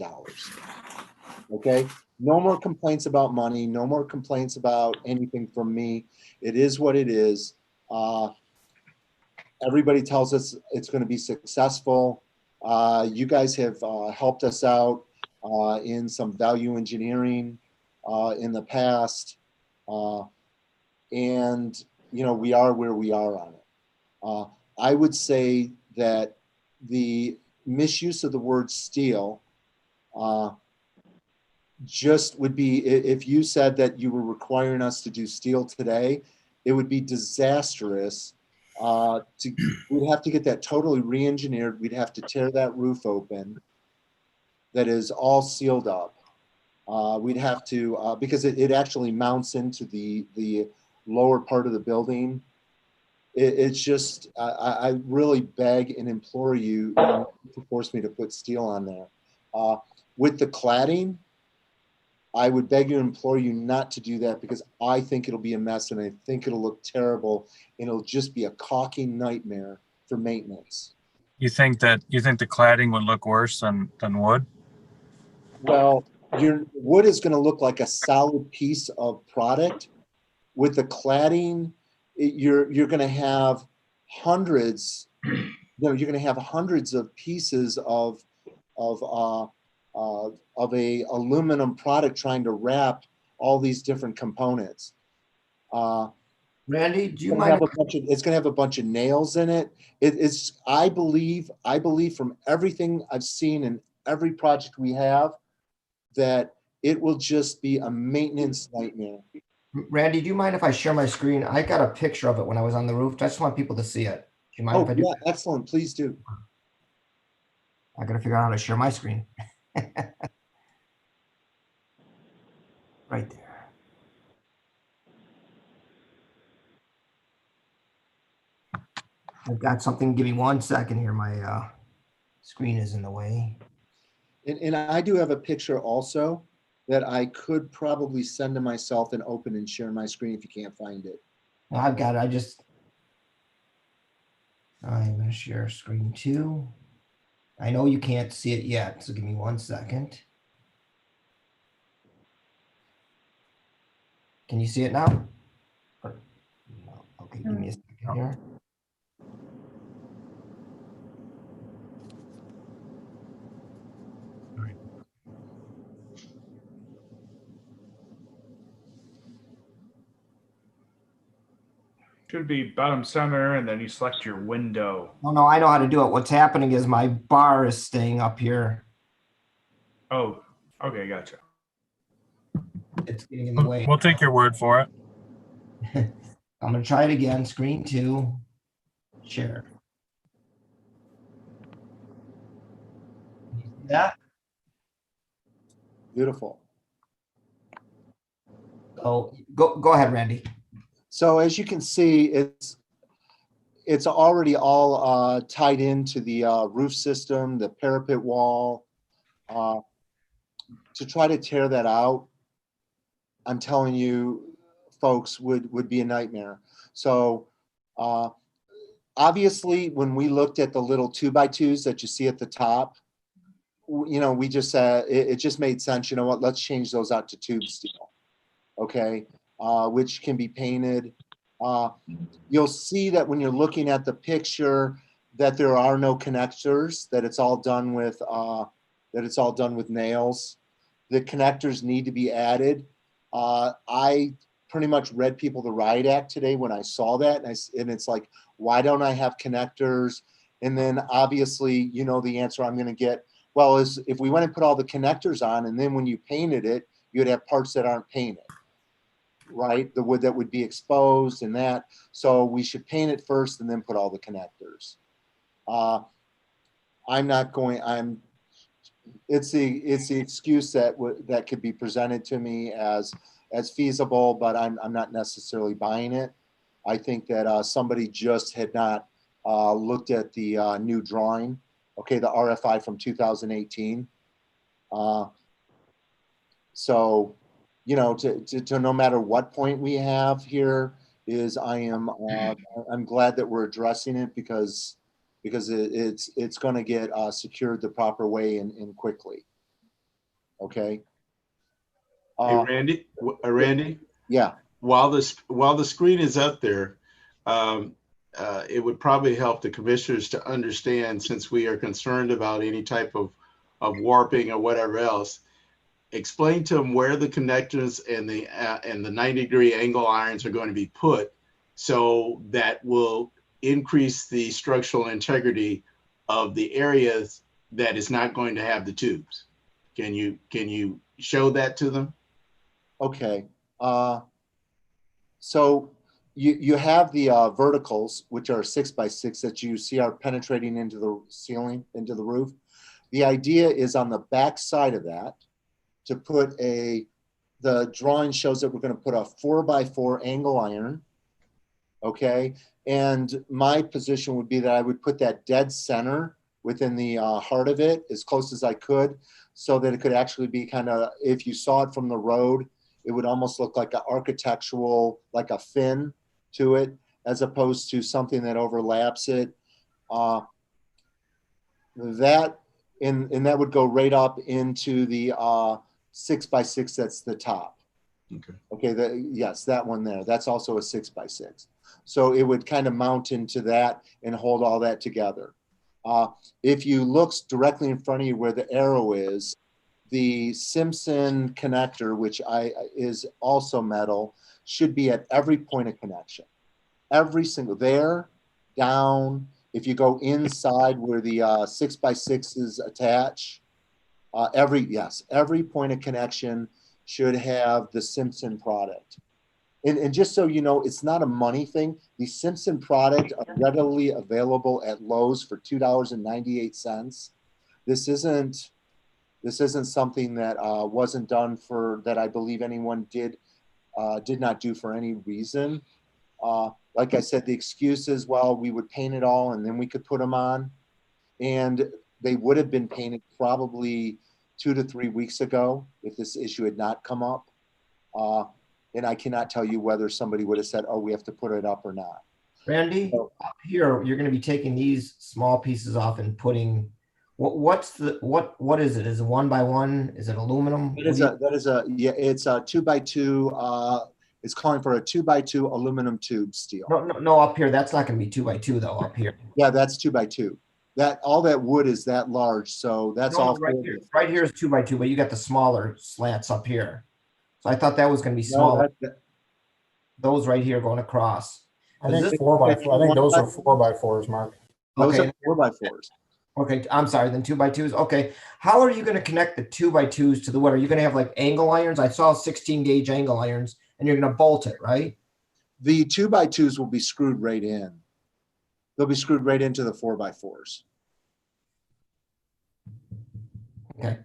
Okay, no more complaints about money, no more complaints about anything from me. It is what it is. Everybody tells us it's going to be successful. You guys have helped us out in some value engineering in the past. And, you know, we are where we are on it. I would say that the misuse of the word steel just would be, if you said that you were requiring us to do steel today, it would be disastrous. We'd have to get that totally re-engineered. We'd have to tear that roof open that is all sealed up. We'd have to, because it actually mounts into the lower part of the building. It's just, I really beg and implore you to force me to put steel on there. With the cladding, I would beg you and implore you not to do that, because I think it'll be a mess and I think it'll look terrible and it'll just be a caulking nightmare for maintenance. You think the cladding would look worse than wood? Well, your wood is going to look like a solid piece of product. With the cladding, you're going to have hundreds. You know, you're going to have hundreds of pieces of a aluminum product trying to wrap all these different components. Randy, do you It's gonna mind? have a bunch of nails in it. It's, I believe from everything I've seen in every project we have, that it will just be a maintenance nightmare. Randy, do you mind if I share my screen? I got a picture of it when I was on the roof. I just want people to see it. Do you mind if I do? Yeah, excellent. Please do. I gotta figure out how to share my screen. Right there. I've got something. Give me 1 second here. My screen is in the way. And I do have a picture also that I could probably send to myself and open and share my screen if you can't find it. No, I've got it. I'm gonna share screen 2. I know you can't see it yet, so give me 1 second. Can you see it now? No. Okay, give me a second here. Should be bottom center, and then you select your window. Oh, no, I know how to do it. What's happening is my bar is staying up here. Oh, okay, gotcha. It's getting in the way. We'll take your word for it. I'm going to try it again. Screen 2, share. That. Beautiful. Oh, go ahead, Randy. So as you can see, it's already all tied into the roof system, the parapet wall. To try to tear that out, I'm telling you, folks, would be a nightmare. So obviously, when we looked at the little 2x2s that you see at the top, you know, we just said it just made sense. You know what? Let's change those out to tube steel. Okay. Which can be painted. You'll see that when you're looking at the picture that there are no connectors, that it's all done with nails. The connectors need to be added. I pretty much read people the riot act today when I saw that, and it's like, why don't I have connectors? And then obviously, you know, the answer I'm going to get, well, is if we went and put all the connectors on, and then when you painted it, you'd have parts that aren't painted. Right, the wood that would be exposed and that. So we should paint it first and then put all the connectors. It's the excuse that could be presented to me as feasible, but I'm not necessarily buying it. I think that somebody just had not looked at the new drawing. Okay, the RFI from 2018. So, you know, to no matter what point we have here is I'm glad that we're addressing it because it's going to get secured the proper way and quickly. Okay. Hey, Randy. Yeah. While the screen is up there, it would probably help the commissioners to understand, since we are concerned about any type of warping or whatever else. Explain to them where the connectors and the 90-degree angle irons are going to be put, so that will increase the structural integrity of the areas that is not going to have the tubes. Can you show that to them? Okay. So you have the verticals, which are 6x6 that you see are penetrating into the ceiling, into the roof. The idea is on the back side of that to put the drawing shows that we're going to put a 4x4 angle iron. Okay. And my position would be that I would put that dead center within the heart of it as close as I could, so that it could actually be kind of, if you saw it from the road, it would almost look like an architectural, like a fin to it, as opposed to something that overlaps it. That would go right up into the 6x6. That's the top. Okay. Yes, that one there. That's also a 6x6. So it would kind of mount into that and hold all that together. If you look directly in front of you where the arrow is, the Simpson connector, which is also metal, should be at every point of connection. every single there, down. If you go inside where the 6x6s attach, every point of connection should have the Simpson product. And just so you know, it's not a money thing. The Simpson product are readily available at Lowe's for $2.98. This isn't something that wasn't done for, that I believe anyone did not do for any reason. Like I said, the excuse is, well, we would paint it all and then we could put them on. And they would have been painted probably 2 to 3 weeks ago if this issue had not come up. And I cannot tell you whether somebody would have said, oh, we have to put it up or not. Randy, up here, you're going to be taking these small pieces off and putting, what is it? Is it 1x1? Is it aluminum? It's a 2x2. It's calling for a 2x2 aluminum tube steel. No, up here, that's not going to be 2x2 though, up here. Yeah, that's 2x2. All that wood is that large, so that's all. Right here is 2x2, but you got the smaller slats up here. So I thought that was going to be smaller. Those right here going across. I think 4x4. I think those are 4x4s, Mark. Those are 4x4s. Okay, I'm sorry. Then 2x2s. Okay, how are you going to connect the 2x2s to the wood? Are you going to have like angle irons? I saw 16 gauge angle irons, and you're going to bolt it, right? The 2x2s will be screwed right in. They'll be screwed right into the 4x4s. Okay.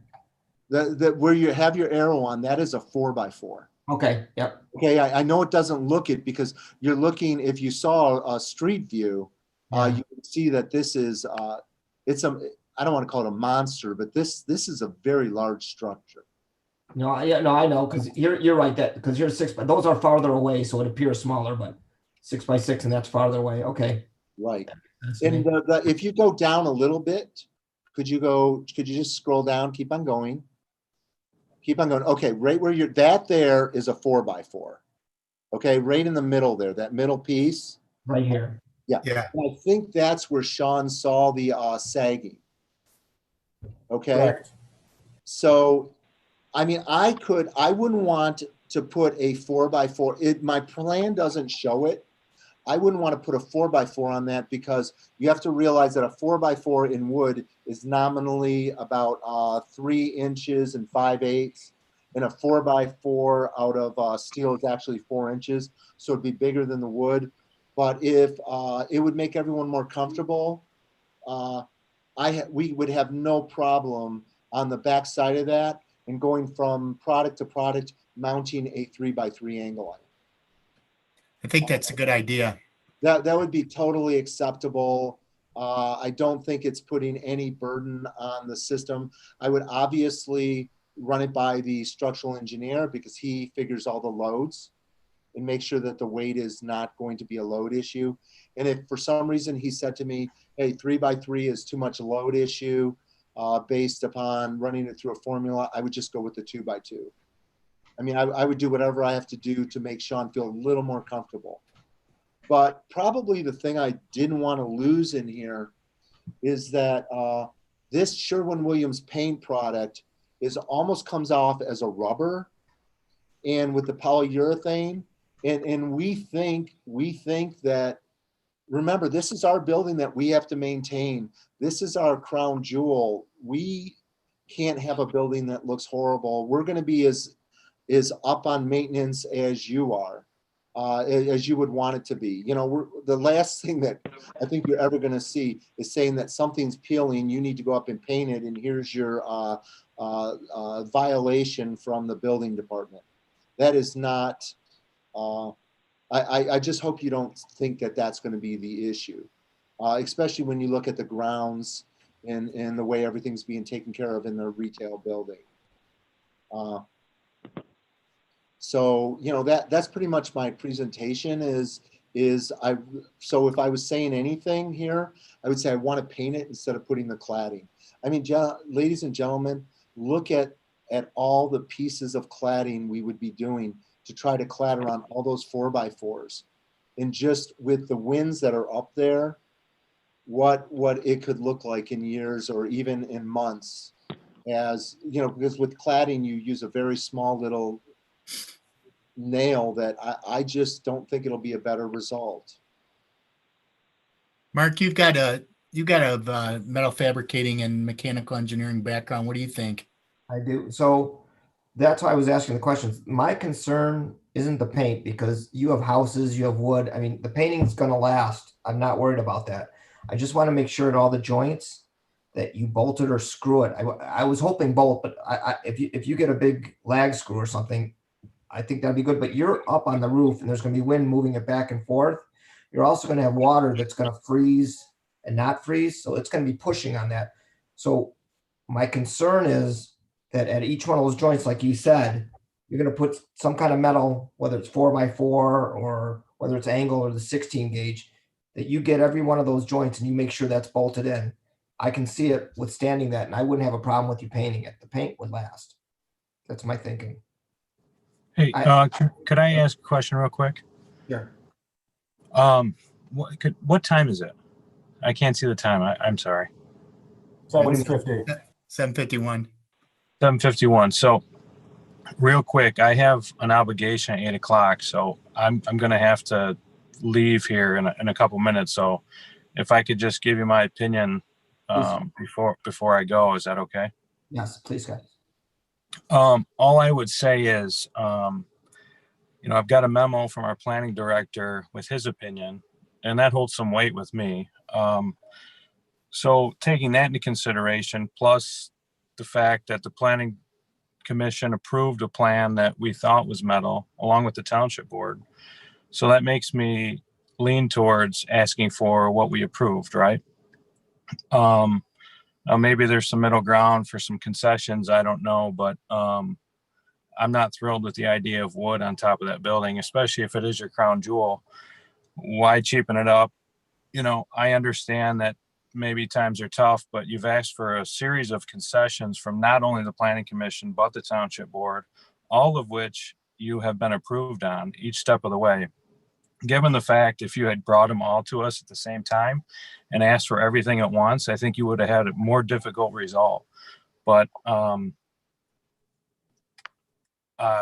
Where you have your arrow on, that is a 4x4. Okay. Yep. Okay. I know it doesn't look it because you're looking. If you saw a street view, you can see that this is it's a. I don't want to call it a monster, but this is a very large structure. No, I know because you're right that because you're 6, but those are farther away, so it appears smaller, but 6x6, and that's farther away. Okay. Right. And if you go down a little bit, could you just scroll down? Keep on going. Keep on going. Okay, right where there is a 4x4. Okay, right in the middle there, that middle piece. Right here. Yeah. And I think that's where Sean saw the sagging. Okay. Correct. So, I mean, I wouldn't want to put a 4x4. My plan doesn't show it. I wouldn't want to put a 4x4 on that because you have to realize that a 4x4 in wood is nominally about 3 inches and 5/8, and a 4x4 out of steel is actually 4 inches, so it'd be bigger than the wood. But if it would make everyone more comfortable, we would have no problem on the back side of that and going from product to product, mounting a 3x3 angle iron. I think that's a good idea. That would be totally acceptable. I don't think it's putting any burden on the system. I would obviously run it by the structural engineer because he figures all the loads and make sure that the weight is not going to be a load issue. And if for some reason he said to me, hey, 3x3 is too much load issue based upon running it through a formula, I would just go with the 2x2. I mean, I would do whatever I have to do to make Sean feel a little more comfortable. But probably the thing I didn't want to lose in here is that this Sherwin-Williams paint product almost comes off as a rubber, and with the polyurethane, and we think that, remember, this is our building that we have to maintain. This is our crown jewel. We can't have a building that looks horrible. We're going to be as up on maintenance as you are, as you would want it to be. You know, the last thing that I think you're ever going to see is saying that something's peeling, you need to go up and paint it, and here's your violation from the building department. That is not, I just hope you don't think that that's going to be the issue, especially when you look at the grounds and the way everything's being taken care of in the retail building. So, you know, that's pretty much my presentation so if I was saying anything here, I would say I want to paint it instead of putting the cladding. I mean, ladies and gentlemen, look at all the pieces of cladding we would be doing to try to clad around all those 4x4s. And just with the winds that are up there, what it could look like in years or even in months. As, you know, because with cladding, you use a very small little nail that I just don't think it'll be a better result. Mark, you got a metal fabricating and mechanical engineering background. What do you think? I do. So that's why I was asking the questions. My concern isn't the paint because you have houses, you have wood. I mean, the painting's going to last. I'm not worried about that. I just want to make sure at all the joints that you bolt it or screw it. I was hoping bolt, but if you get a big lag screw or something, I think that'd be good. But you're up on the roof and there's going to be wind moving it back and forth. You're also going to have water that's going to freeze and not freeze. So it's going to be pushing on that. So my concern is that at each one of those joints, like you said, you're going to put some kind of metal, whether it's 4x4 or whether it's angle or the 16 gauge, that you get every one of those joints and you make sure that's bolted in. I can see it withstanding that, and I wouldn't have a problem with you painting it. The paint would last. That's my thinking. Hey, could I ask a question real quick? Yeah. What time is it? I can't see the time. I'm sorry. 7:50. 7:51. 7:51. So real quick, I have an obligation at 8 o'clock. So I'm going to have to leave here in a couple minutes. So if I could just give you my opinion before I go, is that okay? Yes, please, guys. All I would say is, I've got a memo from our planning director with his opinion, and that holds some weight with me. So taking that into consideration, plus the fact that the planning commission approved a plan that we thought was metal along with the township board. So that makes me lean towards asking for what we approved, right? Now maybe there's some middle ground for some concessions. I don't know, but I'm not thrilled with the idea of wood on top of that building, especially if it is your crown jewel. Why cheapen it up? I understand that maybe times are tough, but you've asked for a series of concessions from not only the planning commission, but the township board, all of which you have been approved on each step of the way. Given the fact, if you had brought them all to us at the same time and asked for everything at once, I think you would have had a more difficult result. But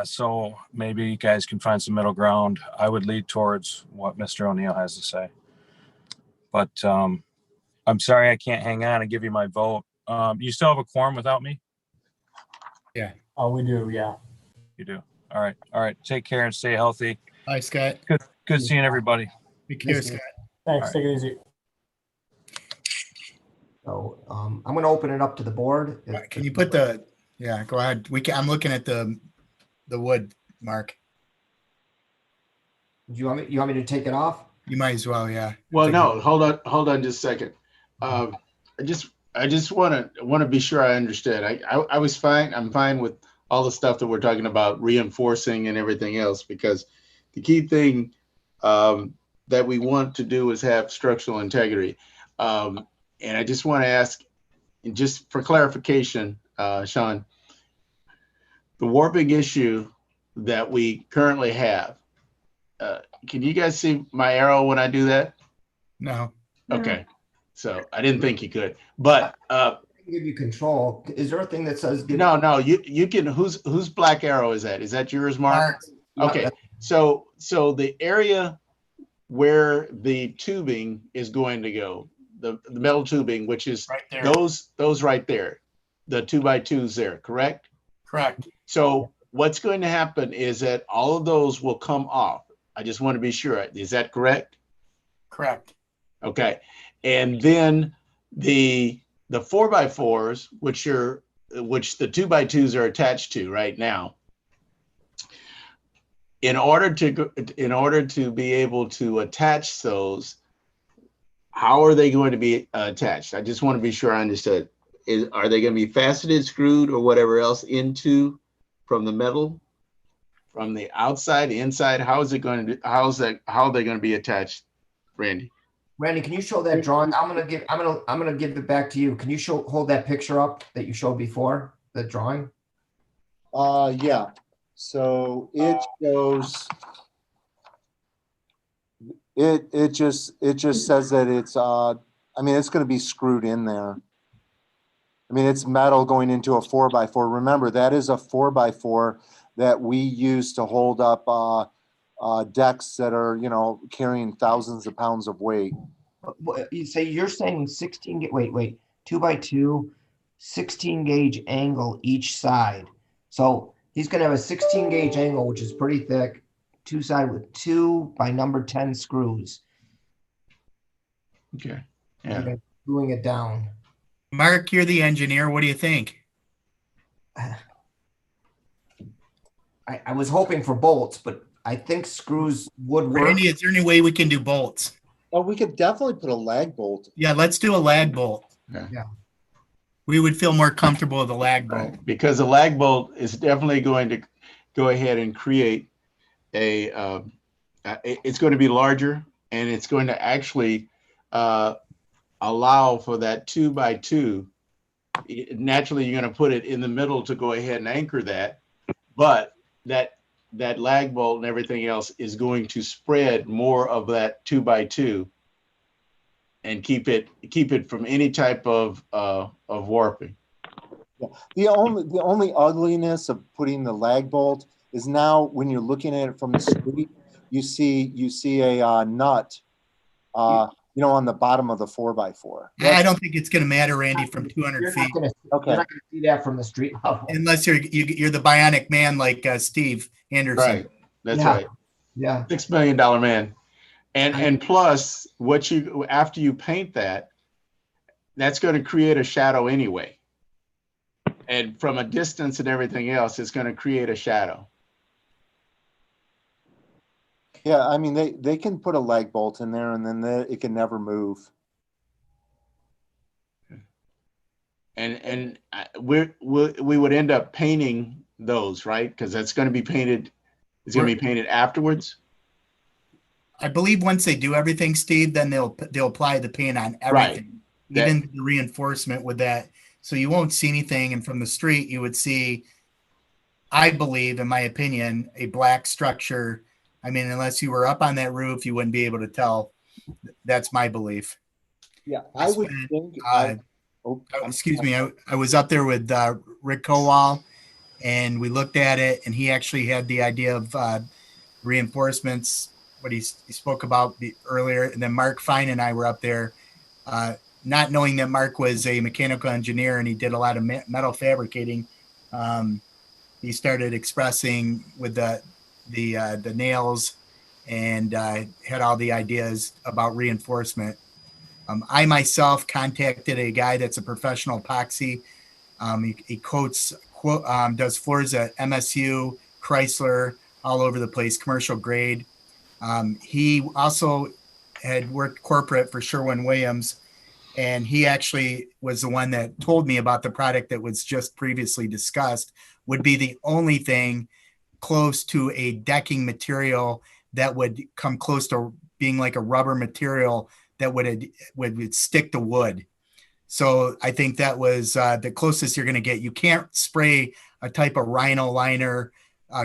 so maybe you guys can find some middle ground. I would lead towards what Mr. O'Neill has to say. But I'm sorry I can't hang on and give you my vote. You still have a quorum without me? Yeah. Oh, we do. Yeah. You do. All right. All right. Take care and stay healthy. Hi, Scott. Good seeing everybody. Be care, Scott. Thanks. Take it easy. So I'm going to open it up to the board. Can you put go ahead. I'm looking at the wood, Mark. Do you want me to take it off? You might as well, yeah. Well, no, hold on just a second. I just want to be sure I understand. I was fine. I'm fine with all the stuff that we're talking about reinforcing and everything else, because the key thing that we want to do is have structural integrity. And I just want to ask, and just for clarification, Sean, the warping issue that we currently have, can you guys see my arrow when I do that? No. Okay. So I didn't think you could, but give you control. Is there a thing that says no, you can, whose black arrow is that? Is that yours, Mark? Okay. So the area where the tubing is going to go, the metal tubing, which is right there. Those right there, the 2x2s there, correct? Correct. So what's going to happen is that all of those will come off. I just want to be sure. Is that correct? Correct. Okay. And then the 4x4s, which the 2x2s are attached to right now, in order to be able to attach those, how are they going to be attached? I just want to be sure I understood. Are they going to be faceted, screwed, or whatever else into from the metal, from the outside, inside? How are they going to be attached, Randy? Randy, can you show that drawing? I'm gonna give it back to you. Can you hold that picture up that you showed before, the drawing? Yeah. So it shows. It just says that it's I mean, it's going to be screwed in there. I mean, it's metal going into a 4x4. Remember, that is a 4x4 that we use to hold up decks that are, carrying thousands of pounds of weight. You say you're saying 16, wait, 2x2, 16 gauge angle each side. So he's going to have a 16 gauge angle, which is pretty thick, two side with 2 by number 10 screws. Okay. Yeah. Screwing it down. Mark, you're the engineer. What do you think? I was hoping for bolts, but I think screws would work. Randy, is there any way we can do bolts? Oh, we could definitely put a lag bolt. Yeah, let's do a lag bolt. Yeah. We would feel more comfortable with a lag bolt. Right. Because the lag bolt is definitely going to go ahead and create a, it's going to be larger, and it's going to actually allow for that 2x2. Naturally, you're going to put it in the middle to go ahead and anchor that, but that lag bolt and everything else is going to spread more of that 2x2 and keep it from any type of warping. Yeah. The only ugliness of putting the lag bolt is now when you're looking at it from the street, you see a nut, on the bottom of the 4x4. I don't think it's going to matter, Randy, from 200 feet. Okay. You're not going to see that from the street level. Unless you're the bionic man like Steve Anderson. Right. That's right. Yeah. $6 million man. And plus after you paint that, that's going to create a shadow anyway. And from a distance and everything else, it's going to create a shadow. Yeah, I mean, they can put a lag bolt in there, and then it can never move. And we would end up painting those, right? Because that's going to be painted. It's going to be painted afterwards. I believe once they do everything, Steve, then they'll apply the paint on everything, right. Even the reinforcement with that. So you won't see anything, and from the street you would see, I believe, in my opinion, a black structure. I mean, unless you were up on that roof, you wouldn't be able to tell. That's my belief. Yeah, I would think. Excuse me. I was up there with Rick Kowal, and we looked at it, and he actually had the idea of reinforcements, what he spoke about earlier. And then Mark Fine and I were up there, not knowing that Mark was a mechanical engineer and he did a lot of metal fabricating. He started expressing with the nails and had all the ideas about reinforcement. I myself contacted a guy that's a professional epoxy. He does floors at MSU, Chrysler, all over the place, commercial grade. He also had worked corporate for Sherwin-Williams, and he actually was the one that told me about the product that was just previously discussed would be the only thing close to a decking material that would come close to being like a rubber material that would stick to wood. So I think that was the closest you're going to get. You can't spray a type of rhino liner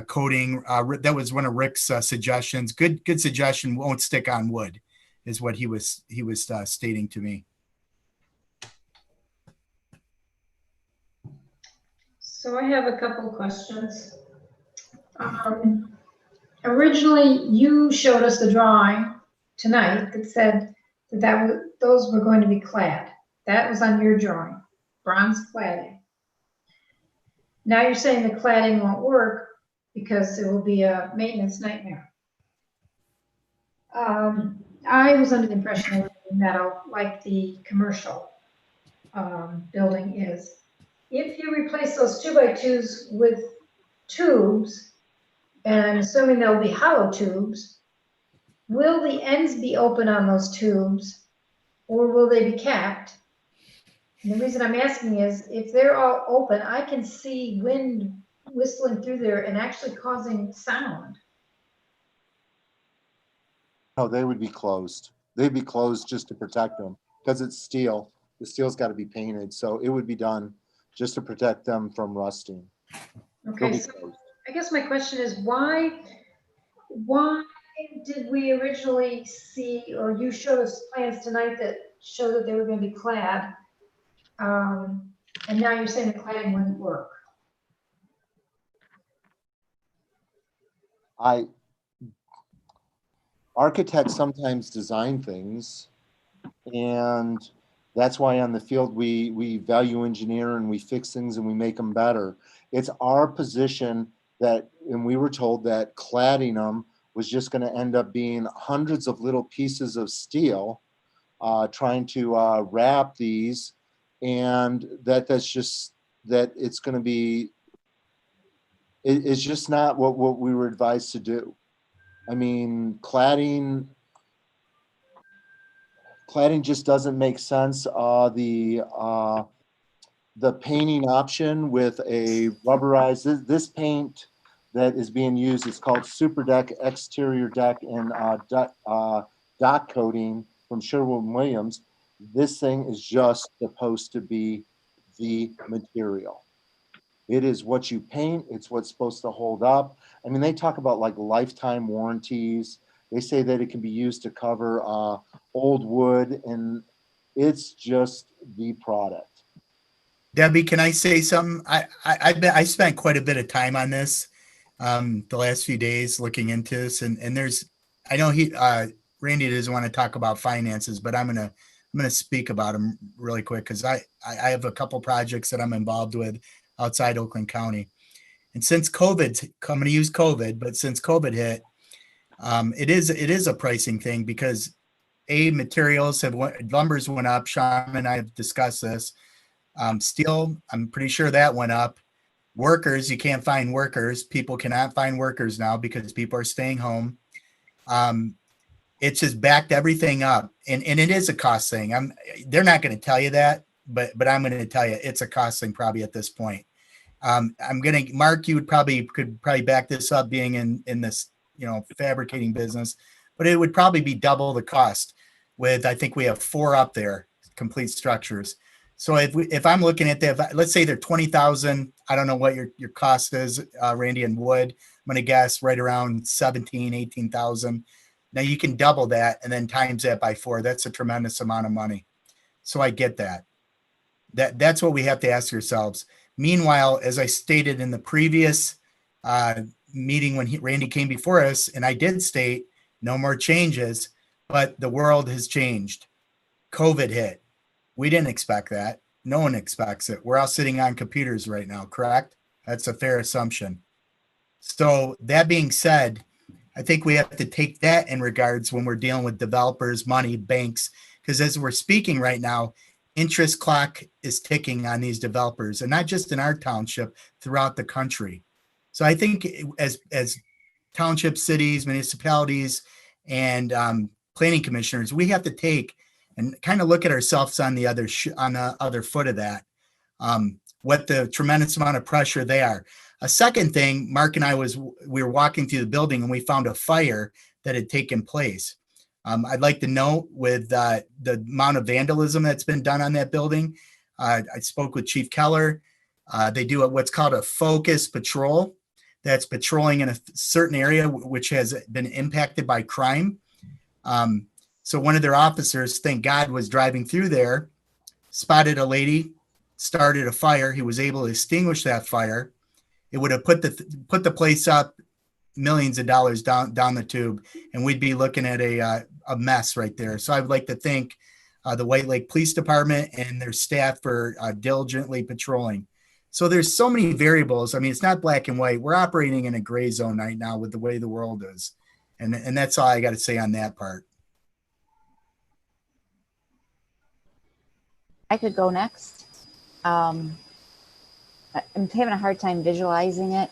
coating. That was one of Rick's suggestions. Good suggestion. Won't stick on wood, is what he was stating to me. So I have a couple questions. Originally, you showed us the drawing tonight that said those were going to be clad. That was on your drawing, bronze cladding. Now you're saying the cladding won't work because it will be a maintenance nightmare. I was under the impression it would be metal like the commercial building is. If you replace those 2x2s with tubes, and I'm assuming they'll be hollow tubes, will the ends be open on those tubes or will they be capped? And the reason I'm asking is if they're all open, I can see wind whistling through there and actually causing sound. Oh, they would be closed. They'd be closed just to protect them because it's steel. The steel's got to be painted, so it would be done just to protect them from rusting. Okay, so I guess my question is why did we originally see, or you showed us plans tonight that showed that they were going to be clad, and now you're saying the cladding wouldn't work? Architects sometimes design things And that's why on the field, we value engineer and we fix things and we make them better. It's our position that, and we were told that cladding them was just going to end up being hundreds of little pieces of steel trying to wrap these, and that's just, that it's going to be, it's just not what we were advised to do. I mean, cladding just doesn't make sense. The painting option with a rubberized, this paint that is being used is called Super Deck Exterior Deck and dot coating from Sherwin-Williams. This thing is just supposed to be the material. It is what you paint. It's what's supposed to hold up. I mean, they talk about like lifetime warranties. They say that it can be used to cover old wood, and it's just the product. Debbie, can I say something? I spent quite a bit of time on this the last few days looking into this, and there's, I know Randy doesn't want to talk about finances, but I'm gonna speak about them really quick because I have a couple projects that I'm involved with outside Oakland County, and since COVID's, I'm going to use COVID, but since COVID hit, it is a pricing thing because materials lumbers went up. Sean and I have discussed this. Steel, I'm pretty sure that went up. Workers, you can't find workers. People cannot find workers now because people are staying home. It's just backed everything up, and it is a cost thing. They're not going to tell you that, but I'm going to tell you it's a cost thing probably at this point. Mark, you could probably back this up, being in this, fabricating business, but it would probably be double the cost. With, I think we have 4 up there, complete structures. So if I'm looking at that, let's say they're 20,000. I don't know what your cost is, Randy, and wood. I'm going to guess right around 17, 18,000. Now you can double that and then times that by 4. That's a tremendous amount of money. So I get that. That's what we have to ask ourselves. Meanwhile, as I stated in the previous meeting when Randy came before us, and I did state no more changes, but the world has changed. COVID hit. We didn't expect that. No one expects it. We're all sitting on computers right now, correct? That's a fair assumption. So that being said, I think we have to take that in regards when we're dealing with developers, money, banks, because as we're speaking right now, interest clock is ticking on these developers, and not just in our township, throughout the country. So I think as townships, cities, municipalities, and planning commissioners, we have to take and kind of look at ourselves on the other foot of that, what the tremendous amount of pressure they are. A second thing, Mark and I we were walking through the building and we found a fire that had taken place. I'd like to note with the amount of vandalism that's been done on that building. I spoke with Chief Keller. They do what's called a focus patrol. That's patrolling in a certain area which has been impacted by crime. So one of their officers, thank God, was driving through there, spotted a lady, started a fire. He was able to extinguish that fire. It would have put the place up millions of dollars down the tube, and we'd be looking at a mess right there. So I would like to thank the White Lake Police Department and their staff for diligently patrolling. So there's so many variables. I mean, it's not black and white. We're operating in a gray zone right now with the way the world is. And that's all I got to say on that part. I could go next. I'm having a hard time visualizing it,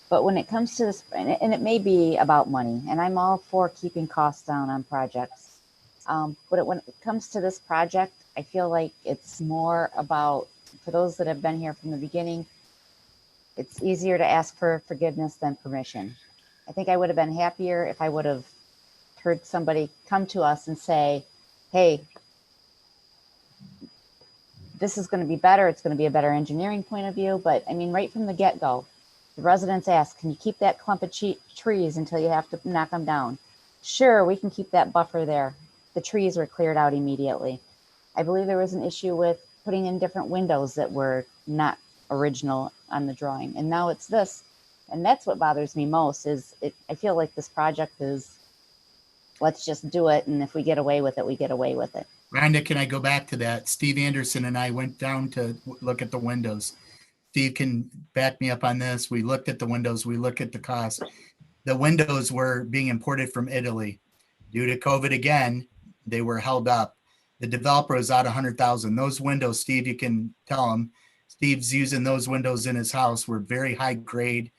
but when it comes to this, and it may be about money, and I'm all for keeping costs down on projects. But when it comes to this project, I feel like it's more about, for those that have been here from the beginning, it's easier to ask for forgiveness than permission. I think I would have been happier if I would have heard somebody come to us and say, hey, this is going to be better. It's going to be a better engineering point of view. But I mean, right from the get-go, the residents asked, can you keep that clump of trees until you have to knock them down? Sure, we can keep that buffer there. The trees were cleared out immediately. I believe there was an issue with putting in different windows that were not original on the drawing. And now it's this. And that's what bothers me most is I feel like this project is let's just do it. And if we get away with it, we get away with it. Rhonda, can I go back to that? Steve Anderson and I went down to look at the windows. Steve can back me up on this. We looked at the windows. We looked at the cost. The windows were being imported from Italy. Due to COVID again, they were held up. The developer was out 100,000. Those windows, Steve, you can tell him, Steve's using those windows in his house were very high grade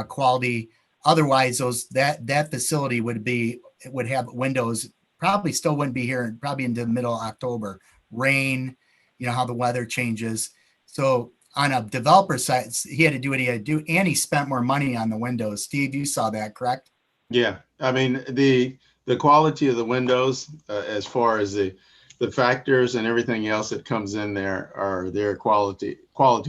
quality. Otherwise, that facility would have windows, probably still wouldn't be here, probably into the middle of October. Rain, you know how the weather changes. So on a developer side, he had to do what he had to do, and he spent more money on the windows. Steve, you saw that, correct? Yeah, I mean, the quality of the windows, as far as the factors and everything else that comes in there are their quality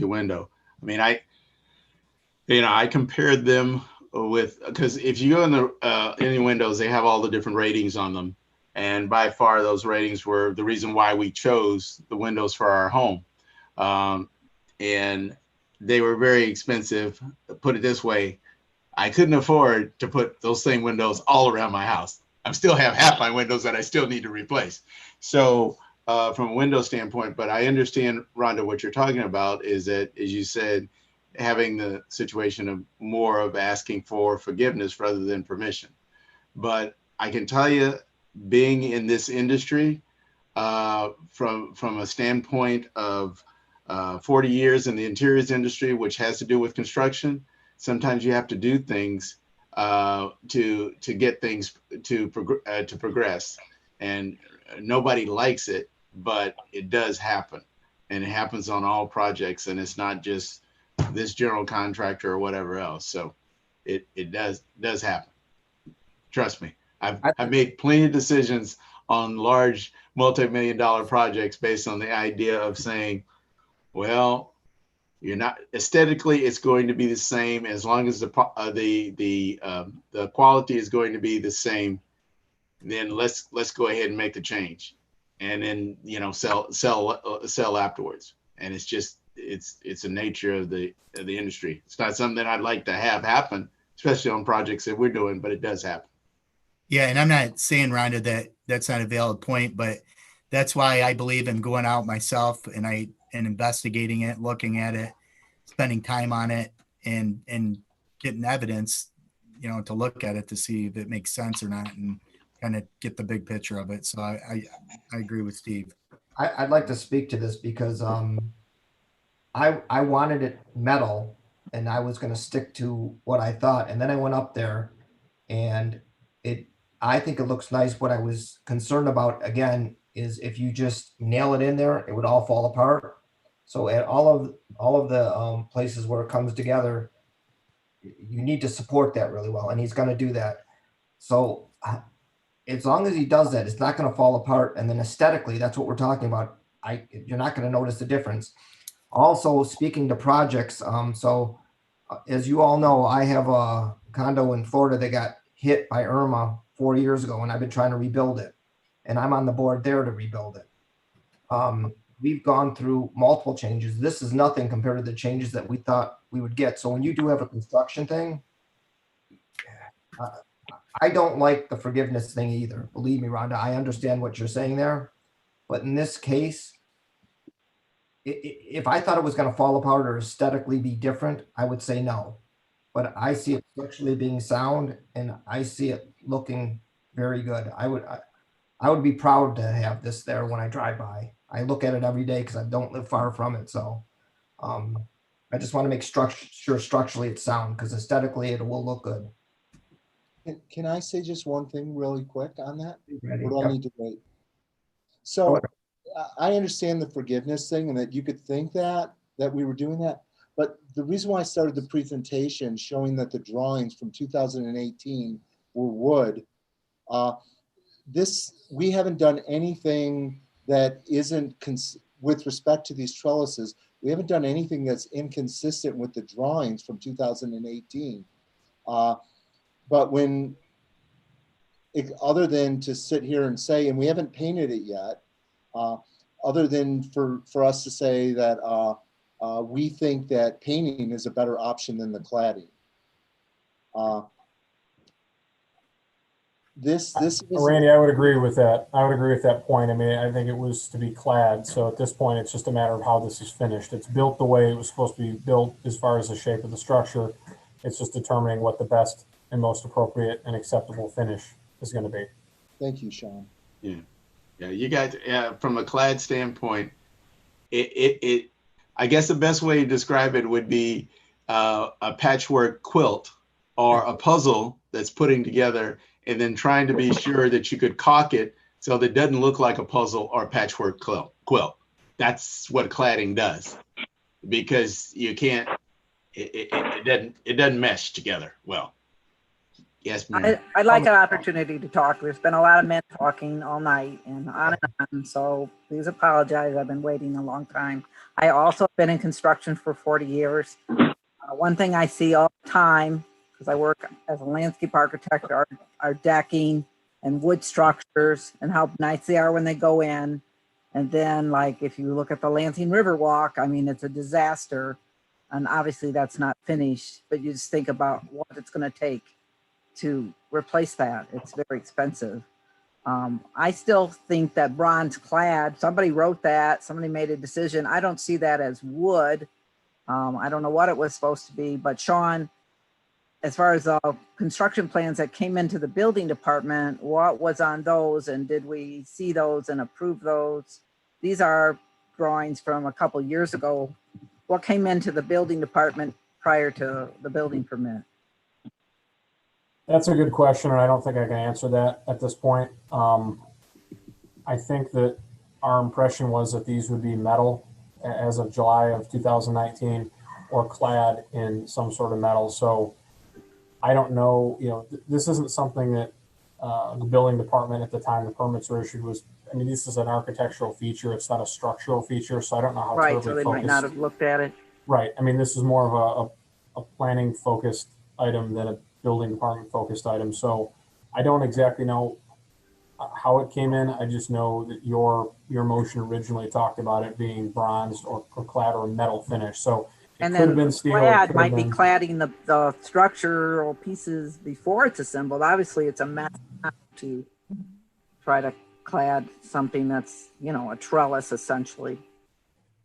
window. I mean, I compared them with, because if you go in the any windows, they have all the different ratings on them, and by far those ratings were the reason why we chose the windows for our home, and they were very expensive. Put it this way, I couldn't afford to put those same windows all around my house. I still have half my windows that I still need to replace. So from a window standpoint, but I understand, Rhonda, what you're talking about is that, as you said, having the situation of more of asking for forgiveness rather than permission. But I can tell you, being in this industry, from a standpoint of 40 years in the interiors industry, which has to do with construction, sometimes you have to do things to get things to progress, and nobody likes it, but it does happen, and it happens on all projects, and it's not just this general contractor or whatever else. So it does happen. Trust me, I've made plenty of decisions on large multi-million-dollar projects based on the idea of saying, well, you're not aesthetically, it's going to be the same as long as the quality is going to be the same. Then let's go ahead and make the change, and then sell afterwards. And it's just it's a nature of the industry. It's not something that I'd like to have happen, especially on projects that we're doing, but it does happen. Yeah, and I'm not saying, Rhonda, that that's not a valid point, but that's why I believe in going out myself and investigating it, looking at it, spending time on it, and getting evidence, to look at it to see if it makes sense or not, and kind of get the big picture of it. So I agree with Steve. I'd like to speak to this because I wanted it metal, and I was going to stick to what I thought, and then I went up there, and I think it looks nice. What I was concerned about again is if you just nail it in there, it would all fall apart. So at all of the places where it comes together, you need to support that really well, and he's going to do that. So as long as he does that, it's not going to fall apart. And then aesthetically, that's what we're talking about. You're not going to notice the difference. Also, speaking to projects, so as you all know, I have a condo in Florida that got hit by Irma 4 years ago, and I've been trying to rebuild it, and I'm on the board there to rebuild it. We've gone through multiple changes. This is nothing compared to the changes that we thought we would get. So when you do have a construction thing, I don't like the forgiveness thing either. Believe me, Rhonda, I understand what you're saying there. But in this case, if I thought it was going to fall apart or aesthetically be different, I would say no. But I see it structurally being sound, and I see it looking very good. I would be proud to have this there when I drive by. I look at it every day because I don't live far from it. So I just want to make sure structurally it's sound, because aesthetically it will look good. Can I say just one thing really quick on that? Ready? Or do I need to wait? So I understand the forgiveness thing, and that you could think that we were doing that. But the reason why I started the presentation showing that the drawings from 2018 were wood, we haven't done anything that isn't, with respect to these trellises, we haven't done anything that's inconsistent with the drawings from 2018. But other than to sit here and say, and we haven't painted it yet, other than for us to say that we think that painting is a better option than the cladding. this is Randy, I would agree with that. I would agree with that point. I mean, I think it was to be clad. So at this point, it's just a matter of how this is finished. It's built the way it was supposed to be built as far as the shape of the structure. It's just determining what the best and most appropriate and acceptable finish is going to be. Thank you, Sean. Yeah, you guys, from a clad standpoint, I guess the best way to describe it would be a patchwork quilt or a puzzle that's putting together and then trying to be sure that you could caulk it so that it doesn't look like a puzzle or a patchwork quilt. That's what cladding does, because you can't, it doesn't mesh together well. Yes, ma'am. I'd like an opportunity to talk. There's been a lot of men talking all night and on. So please apologize. I've been waiting a long time. I also have been in construction for 40 years. One thing I see all the time, because I work as a landscape architect, are decking and wood structures and how nice they are when they go in. And then, like, if you look at the Lansing River Walk, I mean, it's a disaster. And obviously that's not finished, but you just think about what it's going to take to replace that. It's very expensive. I still think that bronze clad, somebody wrote that, somebody made a decision. I don't see that as wood. I don't know what it was supposed to be, but Sean, as far as construction plans that came into the building department, what was on those, and did we see those and approve those? These are drawings from a couple years ago. What came into the building department prior to the building permit? That's a good question, and I don't think I can answer that at this point. I think that our impression was that these would be metal as of July of 2019 or clad in some sort of metal. So I don't know, this isn't something that the building department at the time the permits were issued was, I mean, this is an architectural feature. It's not a structural feature. So I don't know how right, so they might not have looked at it. Right. I mean, this is more of a planning focused item than a building department focused item. So I don't exactly know how it came in. I just know that your motion originally talked about it being bronze or clad or metal finish. So it and could then have been steel. Clad might be cladding the structural pieces before it's assembled. Obviously it's a mess to try to clad something that's, a trellis essentially.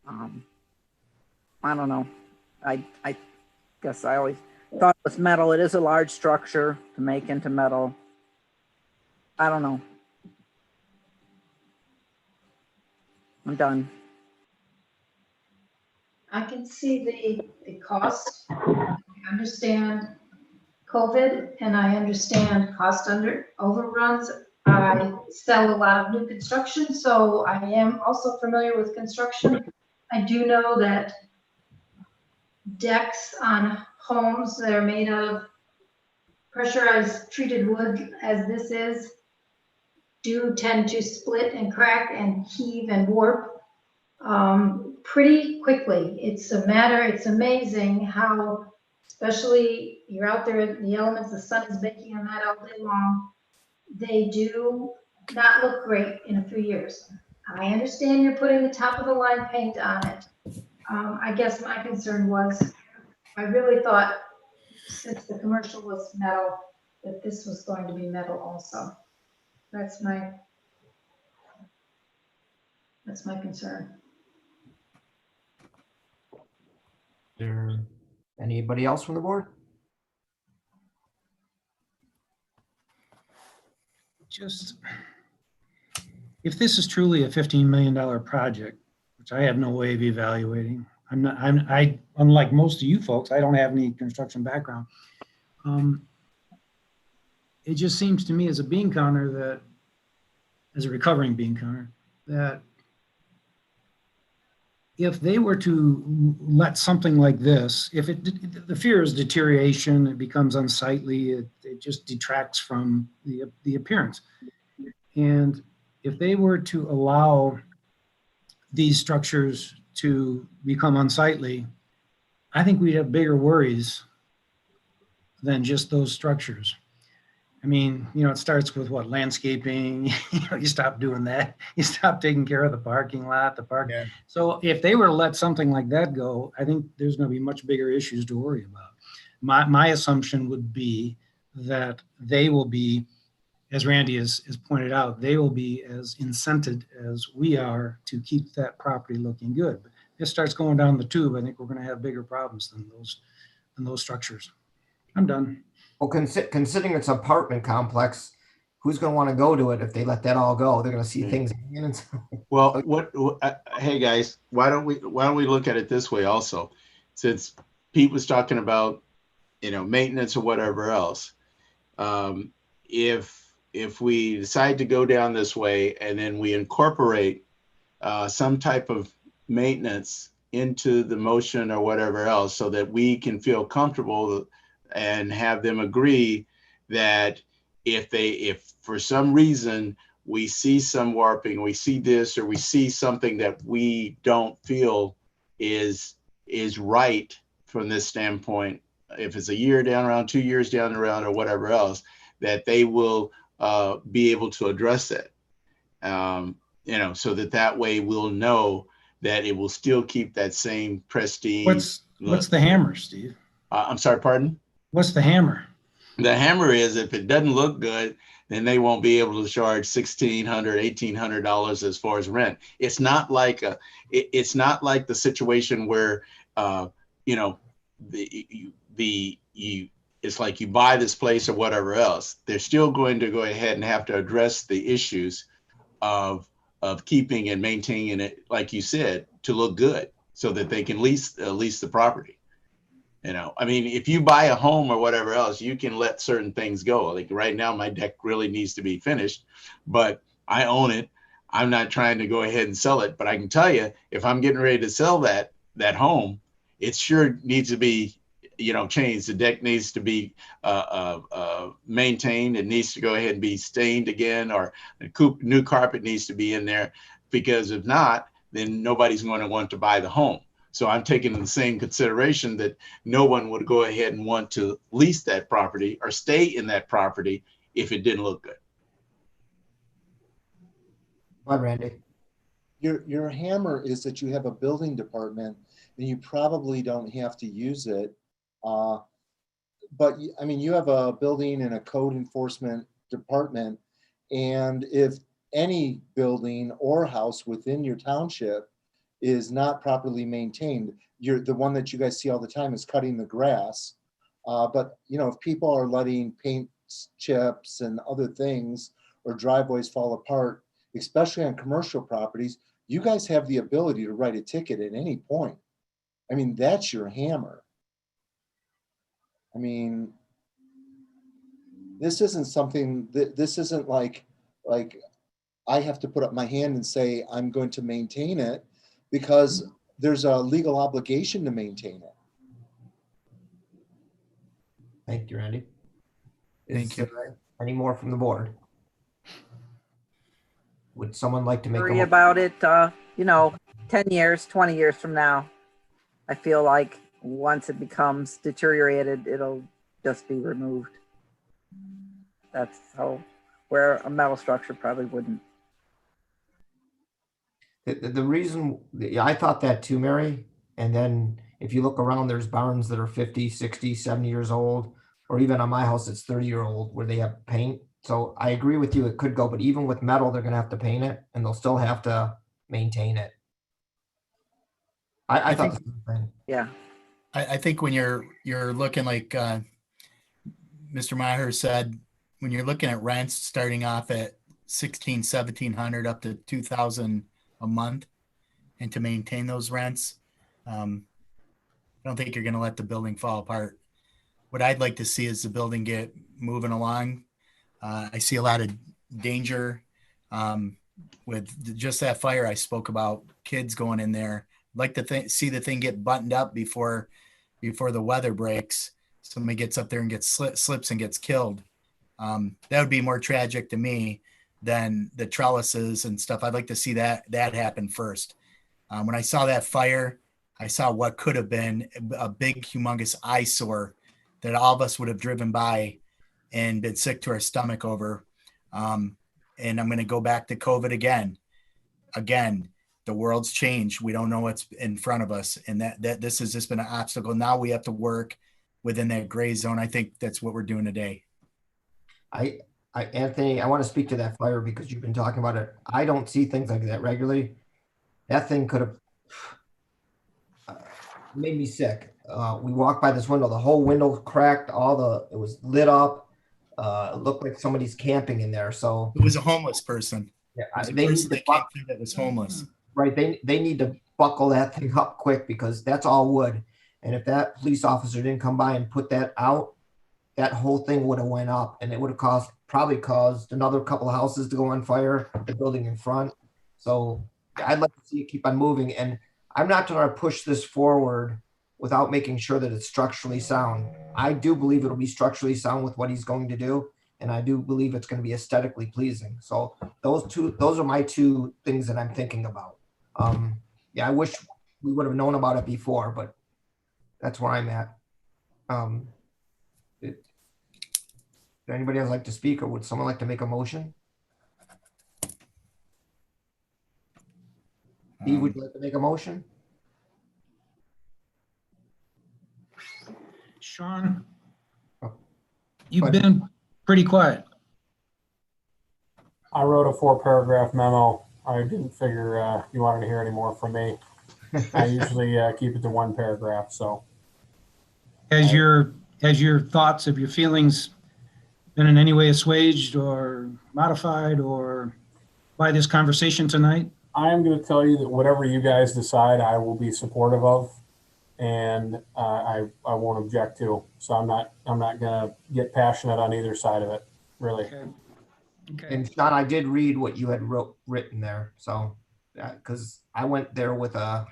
I don't know. I guess I always thought it was metal. It is a large structure to make into metal. I don't know. I'm done. I can see the cost. I understand COVID and I understand cost overruns. I sell a lot of new construction, so I am also familiar with construction. I do know that decks on homes that are made of pressurized treated wood, as this is, do tend to split and crack and heave and warp pretty quickly. It's amazing how, especially you're out there in the elements, the sun is baking on that all day long, they do not look great in a few years. I understand you're putting the top of the line paint on it. I guess my concern was, I really thought since the commercial was metal, that this was going to be metal also. That's my concern. There anybody else from the board? Just, if this is truly a $15 million project, which I have no way of evaluating, I unlike most of you folks, I don't have any construction background. It just seems to me as a bean counter that, as a recovering bean counter, that if they were to let something like this, the fear is deterioration, it becomes unsightly, it just detracts from the appearance. And if they were to allow these structures to become unsightly, I think we'd have bigger worries than just those structures. I mean, it starts with what, landscaping, you stop doing that. You stop taking care of the parking lot, Yeah. So if they were to let something like that go, I think there's going to be much bigger issues to worry about. My assumption would be that they will be as Randy has pointed out, they will be as incented as we are to keep that property looking good. But if it starts going down the tube, I think we're going to have bigger problems than those structures. I'm done. Well, considering it's an apartment complex, who's going to want to go to it if they let that all go? They're going to see things hanging and stuff. Well, hey guys, why don't we look at it this way also? Since Pete was talking about, maintenance or whatever else. If we decide to go down this way and then we incorporate some type of maintenance into the motion or whatever else, so that we can feel comfortable and have them agree that if for some reason we see some warping, we see this, or we see something that we don't feel is right from this standpoint, if it's a year down around, 2 years down the road, or whatever else, that they will be able to address it, so that way we'll know that it will still keep that same prestige. What's the hammer, Steve? I'm sorry, pardon? What's the hammer? The hammer is, if it doesn't look good, then they won't be able to charge $1,600, $1,800 as far as rent. It's not like it's not like the situation where it's like you buy this place or whatever else. They're still going to go ahead and have to address the issues of keeping and maintaining it, like you said, to look good, so that they can lease the property. If you buy a home or whatever else, you can let certain things go. Like right now, my deck really needs to be finished, but I own it. I'm not trying to go ahead and sell it, but I can tell you, if I'm getting ready to sell that home, it sure needs to be, changed. The deck needs to be maintained. It needs to go ahead and be stained again, or new carpet needs to be in there, because if not, then nobody's going to want to buy the home. So I'm taking the same consideration that no one would go ahead and want to lease that property or stay in that property if it didn't look good. Hi, Randy. Your hammer is that you have a building department and you probably don't have to use it. But you have a building and a code enforcement department, and if any building or house within your township is not properly maintained, the one that you guys see all the time is cutting the grass. But if people are letting paint chips and other things, or driveways fall apart, especially on commercial properties, you guys have the ability to write a ticket at any point. That's your hammer. This isn't something this isn't like I have to put up my hand and say I'm going to maintain it, because there's a legal obligation to maintain it. Thank you, Randy. Thank you. Any more from the board? Would someone like to make worry about it, 10 years, 20 years from now? I feel like once it becomes deteriorated, it'll just be removed. That's where a metal structure probably wouldn't. The reason, I thought that too, Mary. And then if you look around, there's barns that are 50, 60, 70 years old, or even on my house, it's 30-year-old where they have paint. So I agree with you, it could go, but even with metal, they're going to have to paint it and they'll still have to maintain it. I thought the same thing. Yeah. I think when you're looking, like Mr. Maher said, when you're looking at rents starting off at $1,700 up to $2,000 a month, and to maintain those rents, I don't think you're going to let the building fall apart. What I'd like to see is the building get moving along. I see a lot of danger with just that fire I spoke about, kids going in there. I'd like to see the thing get buttoned up before the weather breaks. Somebody gets up there and gets slips and gets killed. That would be more tragic to me than the trellises and stuff. I'd like to see that happen first. When I saw that fire, I saw what could have been a big, humongous eyesore that all of us would have driven by and been sick to our stomach over. And I'm going to go back to COVID again. The world's changed. We don't know what's in front of us. And that this has just been an obstacle. Now we have to work within that gray zone. I think that's what we're doing today. Anthony, I want to speak to that fire because you've been talking about it. I don't see things like that regularly. That thing could have made me sick. We walked by this window, the whole window cracked, it was lit up. It looked like somebody's camping in there. So It was a homeless person. yeah, It was a they need person to that came through that was homeless. right. They need to buckle that thing up quick because that's all wood. And if that police officer didn't come by and put that out, that whole thing would have went up and it would have probably caused another couple of houses to go on fire, the building in front. So I'd like to see it keep on moving. And I'm not going to push this forward without making sure that it's structurally sound. I do believe it'll be structurally sound with what he's going to do. And I do believe it's going to be aesthetically pleasing. So those are my two things that I'm thinking about. Yeah, I wish we would have known about it before, but that's where I'm at. Would anybody else like to speak, or would someone like to make a motion? Steve, would you like to make a motion? Sean, you've been pretty quiet. I wrote a 4-paragraph memo. I didn't figure you wanted to hear any more from me. I usually keep it to 1 paragraph. So, Has your thoughts of your feelings been in any way assuaged or modified or by this conversation tonight? I am going to tell you that whatever you guys decide, I will be supportive of, and I won't object to. So I'm not going to get passionate on either side of it, really. Okay. And Sean, I did read what you had written there. So, because I went there when I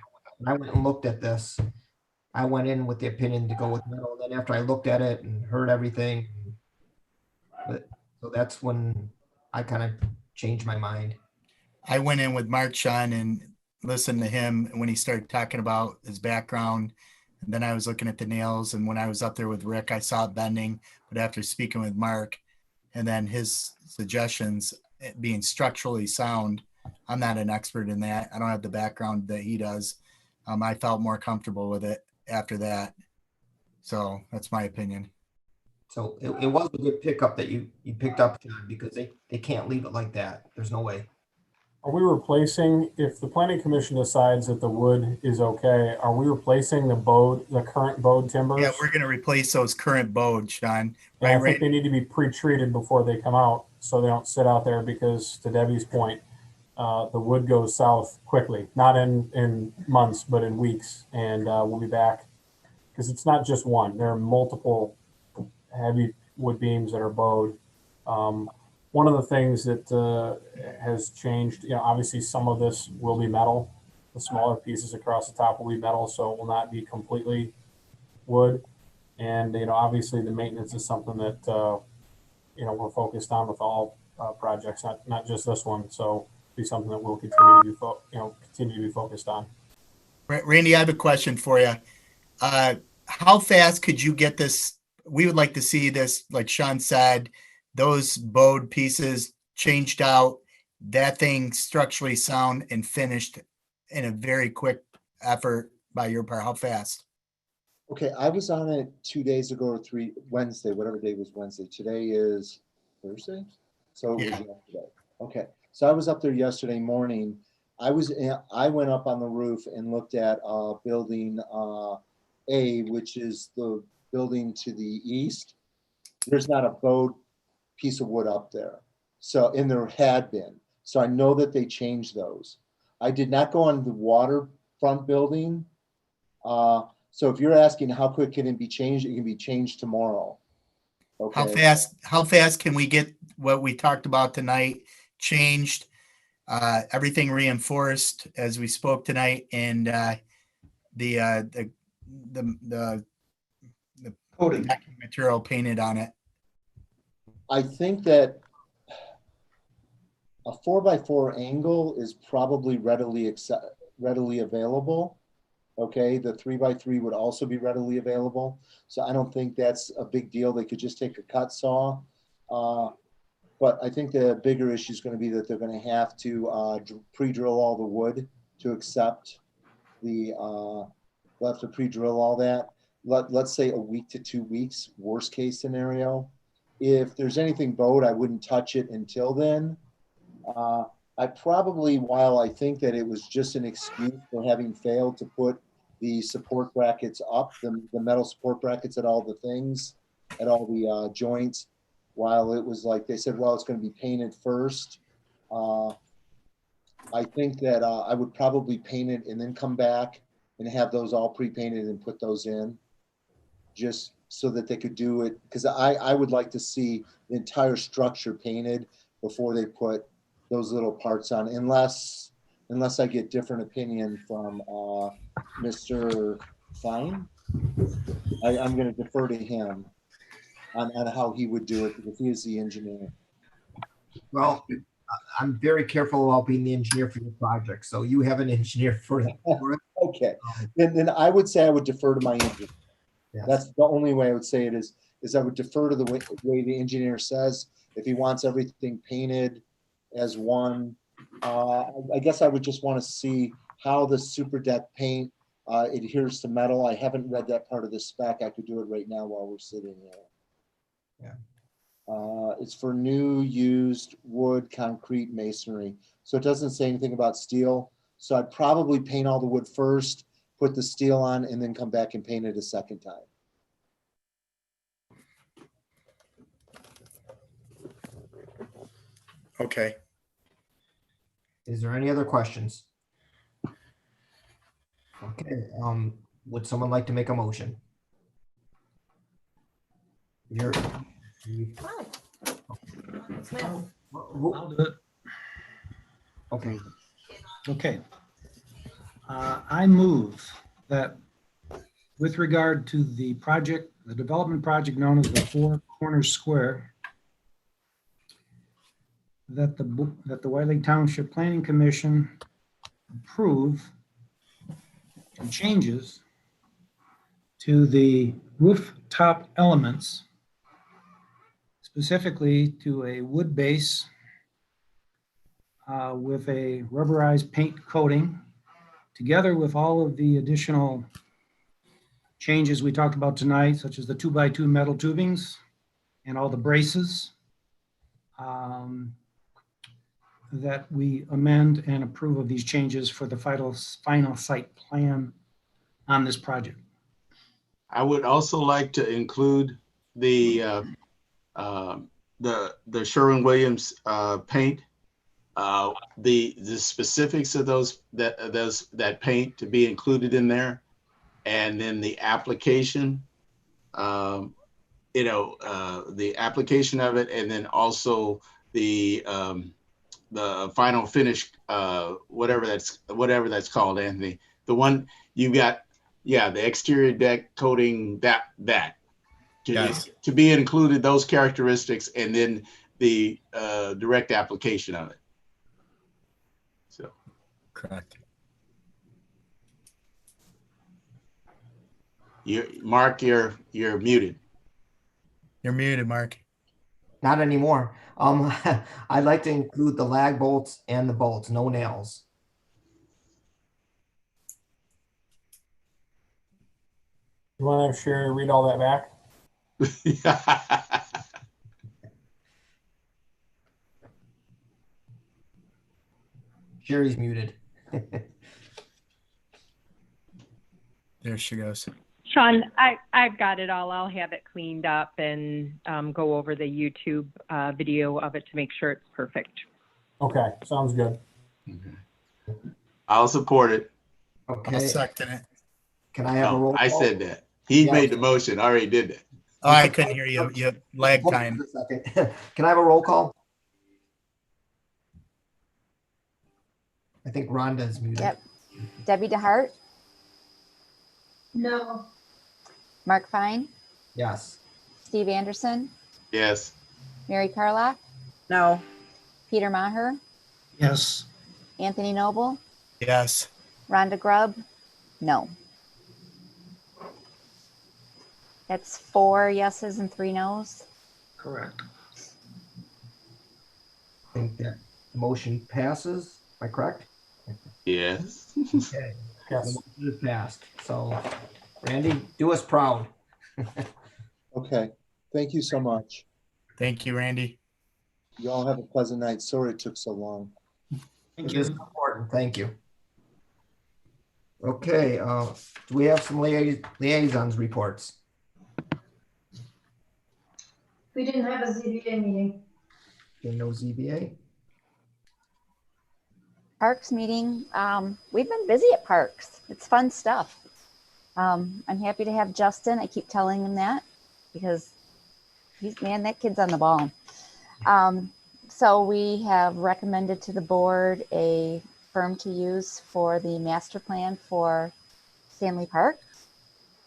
went and looked at this, I went in with the opinion to go with metal. Then after I looked at it and heard everything, so that's when I kind of changed my mind. I went in with Mark Sean and listened to him when he started talking about his background. And then I was looking at the nails. And when I was up there with Rick, I saw it bending. But after speaking with Mark and then his suggestions being structurally sound, I'm not an expert in that. I don't have the background that he does. I felt more comfortable with it after that. So that's my opinion. So it was a good pickup that you picked up, John, because they can't leave it like that. There's no way. Are we replacing, if the planning commission decides that the wood is okay, are we replacing the current bowed timbers? Yeah, we're going to replace those current bowed, Sean. Right, I think they need to be pre-treated before they come out so they don't sit out there because, to Debbie's point, the wood goes south quickly, not in months, but in weeks. And we'll be back because it's not just one. There are multiple heavy wood beams that are bowed. One of the things that has changed, obviously some of this will be metal. The smaller pieces across the top will be metal, so it will not be completely wood. And, obviously the maintenance is something that, we're focused on with all projects, not just this one. So it'll be something that we'll continue to be focused on. Randy, I have a question for you. How fast could you get this? We would like to see this, like Sean said, those bowed pieces changed out, that thing structurally sound and finished in a very quick effort by your part. How fast? Okay, I was on it 2 days ago or Wednesday, whatever day was Wednesday. Today is Thursday? So it was yesterday. Okay, so I was up there yesterday morning. I went up on the roof and looked at building A, which is the building to the east. There's not a bowed piece of wood up there. So, and there had been. So I know that they changed those. I did not go on the waterfront building. So if you're asking how quick can it be changed, it can be changed tomorrow. Okay. How fast can we get what we talked about tonight changed? Everything reinforced as we spoke tonight, and the coating material painted on it. I think that a 4x4 angle is probably readily available. Okay, the 3x3 would also be readily available. So I don't think that's a big deal. They could just take a cut saw. But I think the bigger issue is going to be that they're going to have to pre-drill all the wood to accept they'll have to pre-drill all that. Let's say a week to 2 weeks, worst case scenario. if there's anything vote, I wouldn't touch it until then. I probably, while I think that it was just an excuse for having failed to put the support brackets up, the metal support brackets at all the things, at all the joints, while it was like they said, well, it's going to be painted first. I think that I would probably paint it and then come back and have those all pre-painted and put those in, just so that they could do it. Because I would like to see the entire structure painted before they put those little parts on, unless I get different opinion from Mr. Fine. I'm going to defer to him on how he would do it, because he is the engineer. Well, I'm very careful about being the engineer for your project, so you have an engineer for that. Okay, then I would say I would defer to my engineer. Yes. That's the only way I would say it is I would defer to the way the engineer says. If he wants everything painted as one, I guess I would just want to see how the super deck paint adheres to metal. I haven't read that part of the spec. I could do it right now while we're sitting here. Yeah. It's for new, used wood, concrete, masonry. So it doesn't say anything about steel. So I'd probably paint all the wood first, put the steel on, and then come back and paint it a second time. Okay. Is there any other questions? Okay, would someone like to make a motion? I'll do it. Okay. Okay. I move that with regard to the project, the development project known as the Four Corners Square, that the White Lake Township Planning Commission approve changes to the rooftop elements, specifically to a wood base with a rubberized paint coating, together with all of the additional changes we talked about tonight, such as the 2x2 metal tubings and all the braces, that we amend and approve of these changes for the final site plan on this project. I would also like to include the Sherwin-Williams paint, the specifics of that paint to be included in there, and then the application, the application of it, and then also the final finish, whatever that's called, Anthony. The one you got, the exterior deck coating, to be included, those characteristics, and then the direct application of it. So correct. Mark, you're muted. You're muted, Mark. Not anymore. I'd like to include the lag bolts and the bolts, no nails. You want to have Sherry read all that back? Sherry's muted. There she goes. Sean, I've got it all. I'll have it cleaned up and go over the YouTube video of it to make sure it's perfect. Okay, sounds good. I'll support it. Okay. I'll second it. Can I have a roll call? I said that. He made the motion. I already did that. Oh, I couldn't hear you. You lag time. Can I have a roll call? I think Rhonda's muted. Yep. Debbie DeHart, No. Mark Fine, Yes. Steve Anderson, Yes. Mary Carlock, No. Peter Maher, Yes. Anthony Noble, Yes. Rhonda Grubb, no. That's 4 yeses and 3 nos. Correct. I think that motion passes. Am I correct? Yes. Okay. Yes. The motion is passed. So, Randy, do us proud. Okay, thank you so much. Thank you, Randy. You all have a pleasant night. Sorry it took so long. Thank It is you. important. Thank you. Okay, do we have some liaisons reports? We didn't have a ZBA meeting. Okay, no ZBA. Parks meeting. We've been busy at Parks. It's fun stuff. I'm happy to have Justin. I keep telling him that because that kid's on the ball. So we have recommended to the board a firm to use for the master plan for Stanley Park.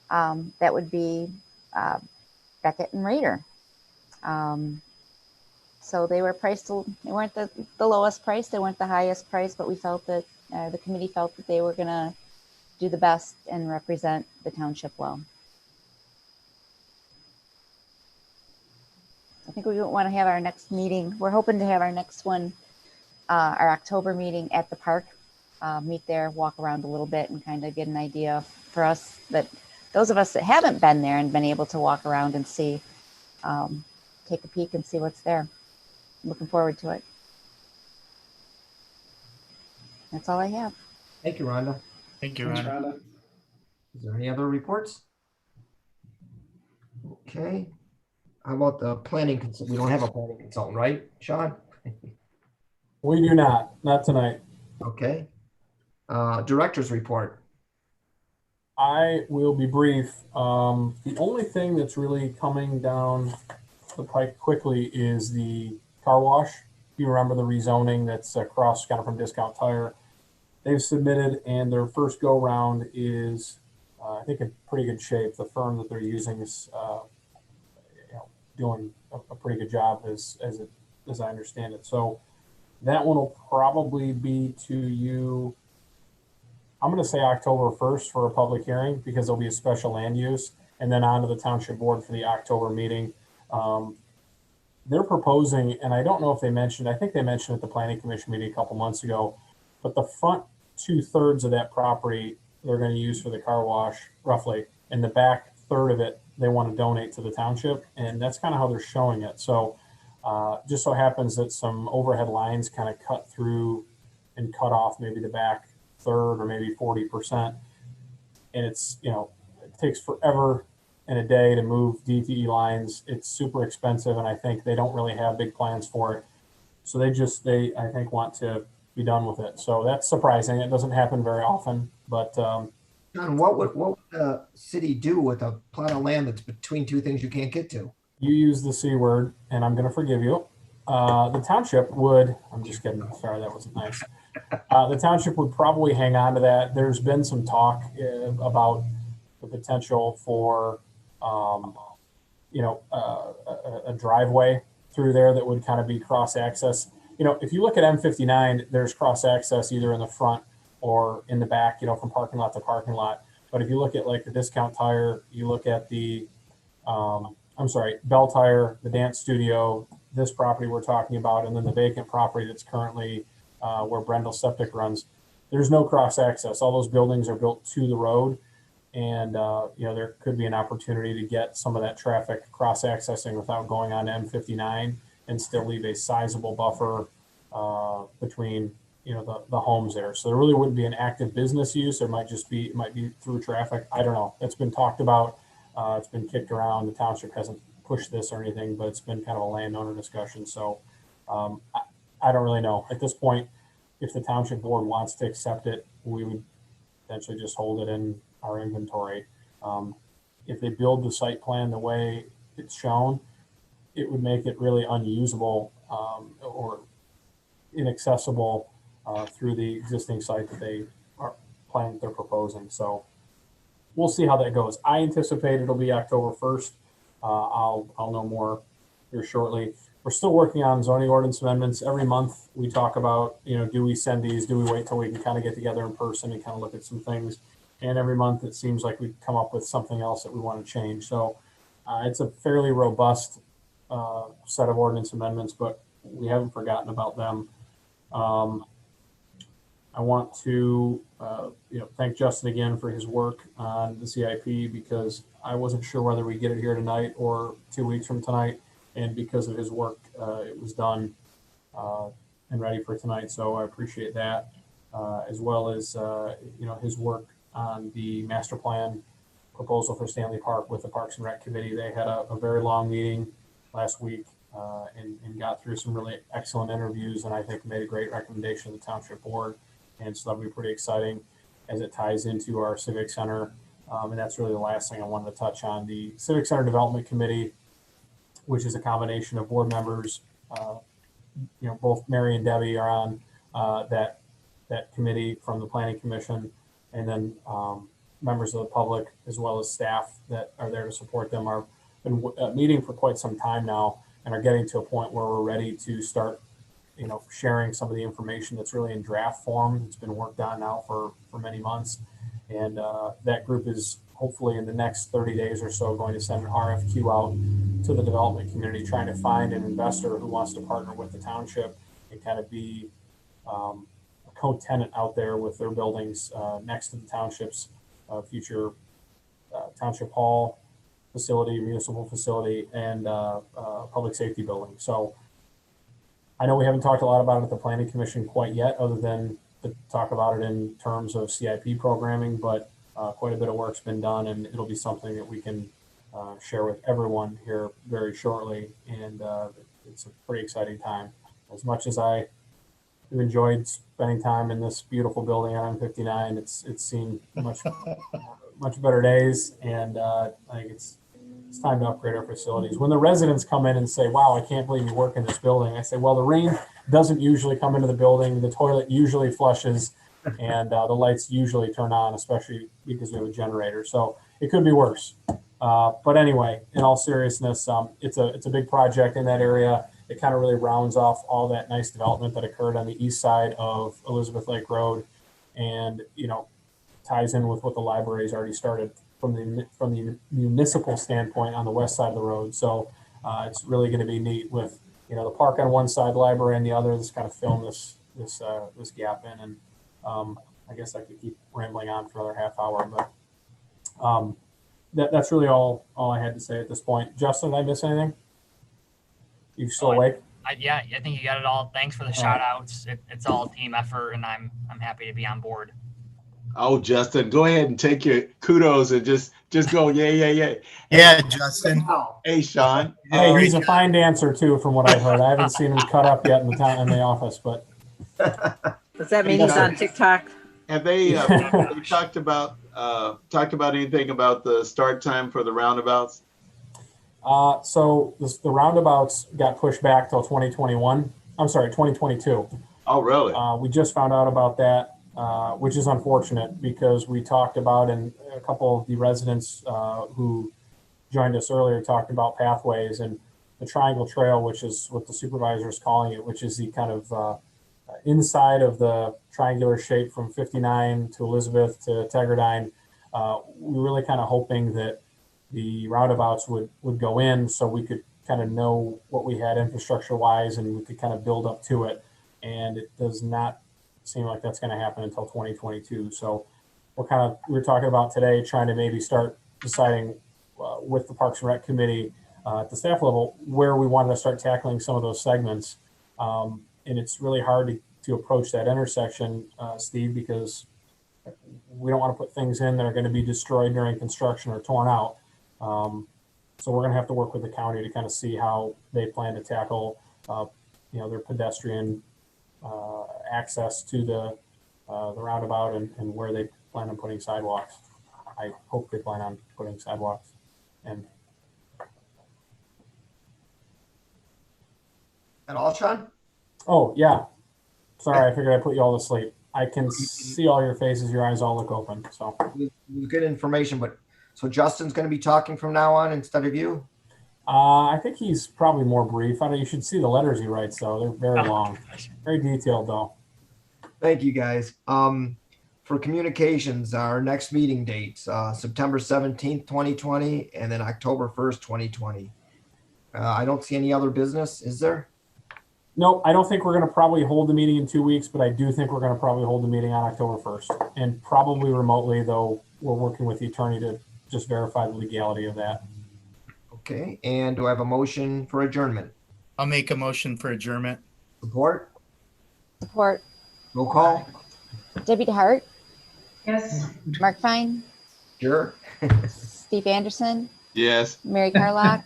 That would be Beckett and Rader. So they were priced, they weren't the lowest price, they weren't the highest price, but we felt that the committee felt that they were going to do the best and represent the township well. I think we want to have our next meeting. We're hoping to have our next one, our October meeting at the park, meet there, walk around a little bit and kind of get an idea for us, that those of us that haven't been there and been able to walk around and see, take a peek and see what's there. Looking forward to it. That's all I have. Thank you, Rhonda. Thank you, Rhonda. Is there any other reports? Okay. How about the planning consultant? We don't have a planning consultant, right, Sean? We do not tonight. Okay. Director's report. I will be brief. The only thing that's really coming down the pike quickly is the car wash. If you remember the rezoning that's across kind of from Discount Tire, they've submitted, and their first go round is, I think, in pretty good shape. The firm that they're using is doing a pretty good job as I understand it. So that one will probably be to you. I'm going to say October 1st for a public hearing because there'll be a special land use, and then on to the township board for the October meeting. They're proposing, and I don't know if they mentioned, I think they mentioned at the planning commission meeting a couple months ago, but the front 2/3 of that property they're going to use for the car wash roughly, and the back third of it they want to donate to the township, and that's kind of how they're showing it. So just so happens that some overhead lines kind of cut through and cut off maybe the back third or maybe 40%, and it's, it takes forever and a day to move DTE lines. It's super expensive, and I think they don't really have big plans for it. So they I think want to be done with it. So that's surprising. It doesn't happen very often, but John, what would the city do with a plot of land that's between two things you can't get to? you use the C word, and I'm going to forgive you. The township would, I'm just kidding. Sorry, that wasn't nice. The township would probably hang on to that. There's been some talk about the potential for, a driveway through there that would kind of be cross access. If you look at M59, there's cross access either in the front or in the back, from parking lot to parking lot. But if you look at like the Discount Tire, you look at the, Bell Tire, the dance studio, this property we're talking about, and then the vacant property that's currently where Brendel Septic runs, there's no cross access. All those buildings are built to the road. And, there could be an opportunity to get some of that traffic cross accessing without going on M59 and still leave a sizable buffer between, the homes there. So there really wouldn't be an active business use. There might be through traffic. I don't know. It's been talked about. It's been kicked around. The township hasn't pushed this or anything, but it's been kind of a landowner discussion. So I don't really know. At this point, if the township board wants to accept it, we would potentially just hold it in our inventory. If they build the site plan the way it's shown, it would make it really unusable or inaccessible through the existing site that they are planning, they're proposing. So we'll see how that goes. I anticipate it'll be October 1st. I'll know more here shortly. We're still working on zoning ordinance amendments. Every month we talk about, do we send these? Do we wait till we can kind of get together in person and kind of look at some things? And every month it seems like we come up with something else that we want to change. So it's a fairly robust set of ordinance amendments, but we haven't forgotten about them. I want to thank Justin again for his work on the CIP, because I wasn't sure whether we get it here tonight or 2 weeks from tonight. and because of his work, it was done and ready for tonight. So I appreciate that, as well as his work on the master plan proposal for Stanley Park with the Parks and Rec Committee. They had a very long meeting last week and got through some really excellent interviews, and I think made a great recommendation to the Township Board. And so that'll be pretty exciting as it ties into our Civic Center. And that's really the last thing I wanted to touch on. The Civic Center Development Committee, which is a combination of board members, both Mary and Debbie are on that committee from the Planning Commission, and then members of the public as well as staff that are there to support them are been meeting for quite some time now and are getting to a point where we're ready to start sharing some of the information that's really in draft form. It's been worked on now for many months, and that group is hopefully in the next 30 days or so going to send an RFQ out to the development community, trying to find an investor who wants to partner with the township and kind of be a co-tenant out there with their buildings next to the township's future township hall facility, municipal facility, and public safety building. So I know we haven't talked a lot about it at the Planning Commission quite yet, other than to talk about it in terms of CIP programming, but quite a bit of work's been done, and it'll be something that we can share with everyone here very shortly. And it's a pretty exciting time. As much as I have enjoyed spending time in this beautiful building on M59, it's seen much better days, and I think it's time to upgrade our facilities. When the residents come in and say, "Wow, I can't believe you work in this building," I say, "Well, the rain doesn't usually come into the building. The toilet usually flushes, and the lights usually turn on, especially because we have a generator. So it could be worse." But anyway, in all seriousness, it's a big project in that area. It kind of really rounds off all that nice development that occurred on the east side of Elizabeth Lake Road, and ties in with what the library's already started from the municipal standpoint on the west side of the road. So it's really going to be neat with the park on one side, library on the other. That's kind of filling this gap in. And I guess I could keep rambling on for another half hour, but that's really all I had to say at this point. Justin, did I miss anything? You still awake? Yeah, I think you got it all. Thanks for the shout outs. It's all a team effort, and I'm happy to be on board. Oh, Justin, go ahead and take your kudos and just go, yeah. Yeah, Justin. Hey, Sean. Hey, he's a fine dancer too, from what I've heard. I haven't seen him cut up yet in the office, but. Does that mean he's on TikTok? Have they talked about anything about the start time for the roundabouts? So the roundabouts got pushed back till 2021. I'm sorry, 2022. Oh, really? We just found out about that. Which is unfortunate because we talked about, and a couple of the residents who joined us earlier talked about pathways and the Triangle Trail, which is what the supervisor is calling it, which is the kind of inside of the triangular shape from 59 to Elizabeth to Tegardine. We're really kind of hoping that the roundabouts would go in so we could kind of know what we had infrastructure wise and we could kind of build up to it. And it does not seem like that's going to happen until 2022. So we're talking about today, trying to maybe start deciding with the Parks and Rec Committee at the staff level where we wanted to start tackling some of those segments. And it's really hard to approach that intersection, Steve, because we don't want to put things in that are going to be destroyed during construction or torn out. So we're going to have to work with the county to kind of see how they plan to tackle, their pedestrian access to the roundabout and where they plan on putting sidewalks. I hope they plan on putting sidewalks. And all, Sean? Oh yeah, sorry, I figured I put you all to sleep. I can see all your faces, your eyes all look open. So good information. But so Justin's going to be talking from now on instead of you? I think he's probably more brief. You should see the letters he writes, though. They're very long, very detailed, though. Thank you, guys. For communications, our next meeting dates, September 17th, 2020, and then October 1st, 2020. I don't see any other business, is there? Nope, I don't think we're going to probably hold the meeting in 2 weeks, but I do think we're going to probably hold the meeting on October 1st, and probably remotely, though we're working with the attorney to just verify the legality of that. Okay, and do I have a motion for adjournment? I'll make a motion for adjournment. Support? Support. Roll call? Debbie DeHart, Yes. Mark Fine, Sure. Steve Anderson, Yes. Mary Carlock,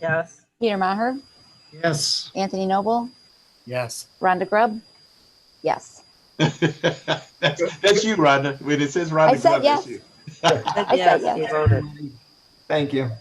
Yes. Peter Maher, Yes. Anthony Noble, Yes. Rhonda Grubb. Yes. That's you, Rhonda. When it says Rhonda, I said Grubb, that's yes. you. I said yes. He voted. Thank you.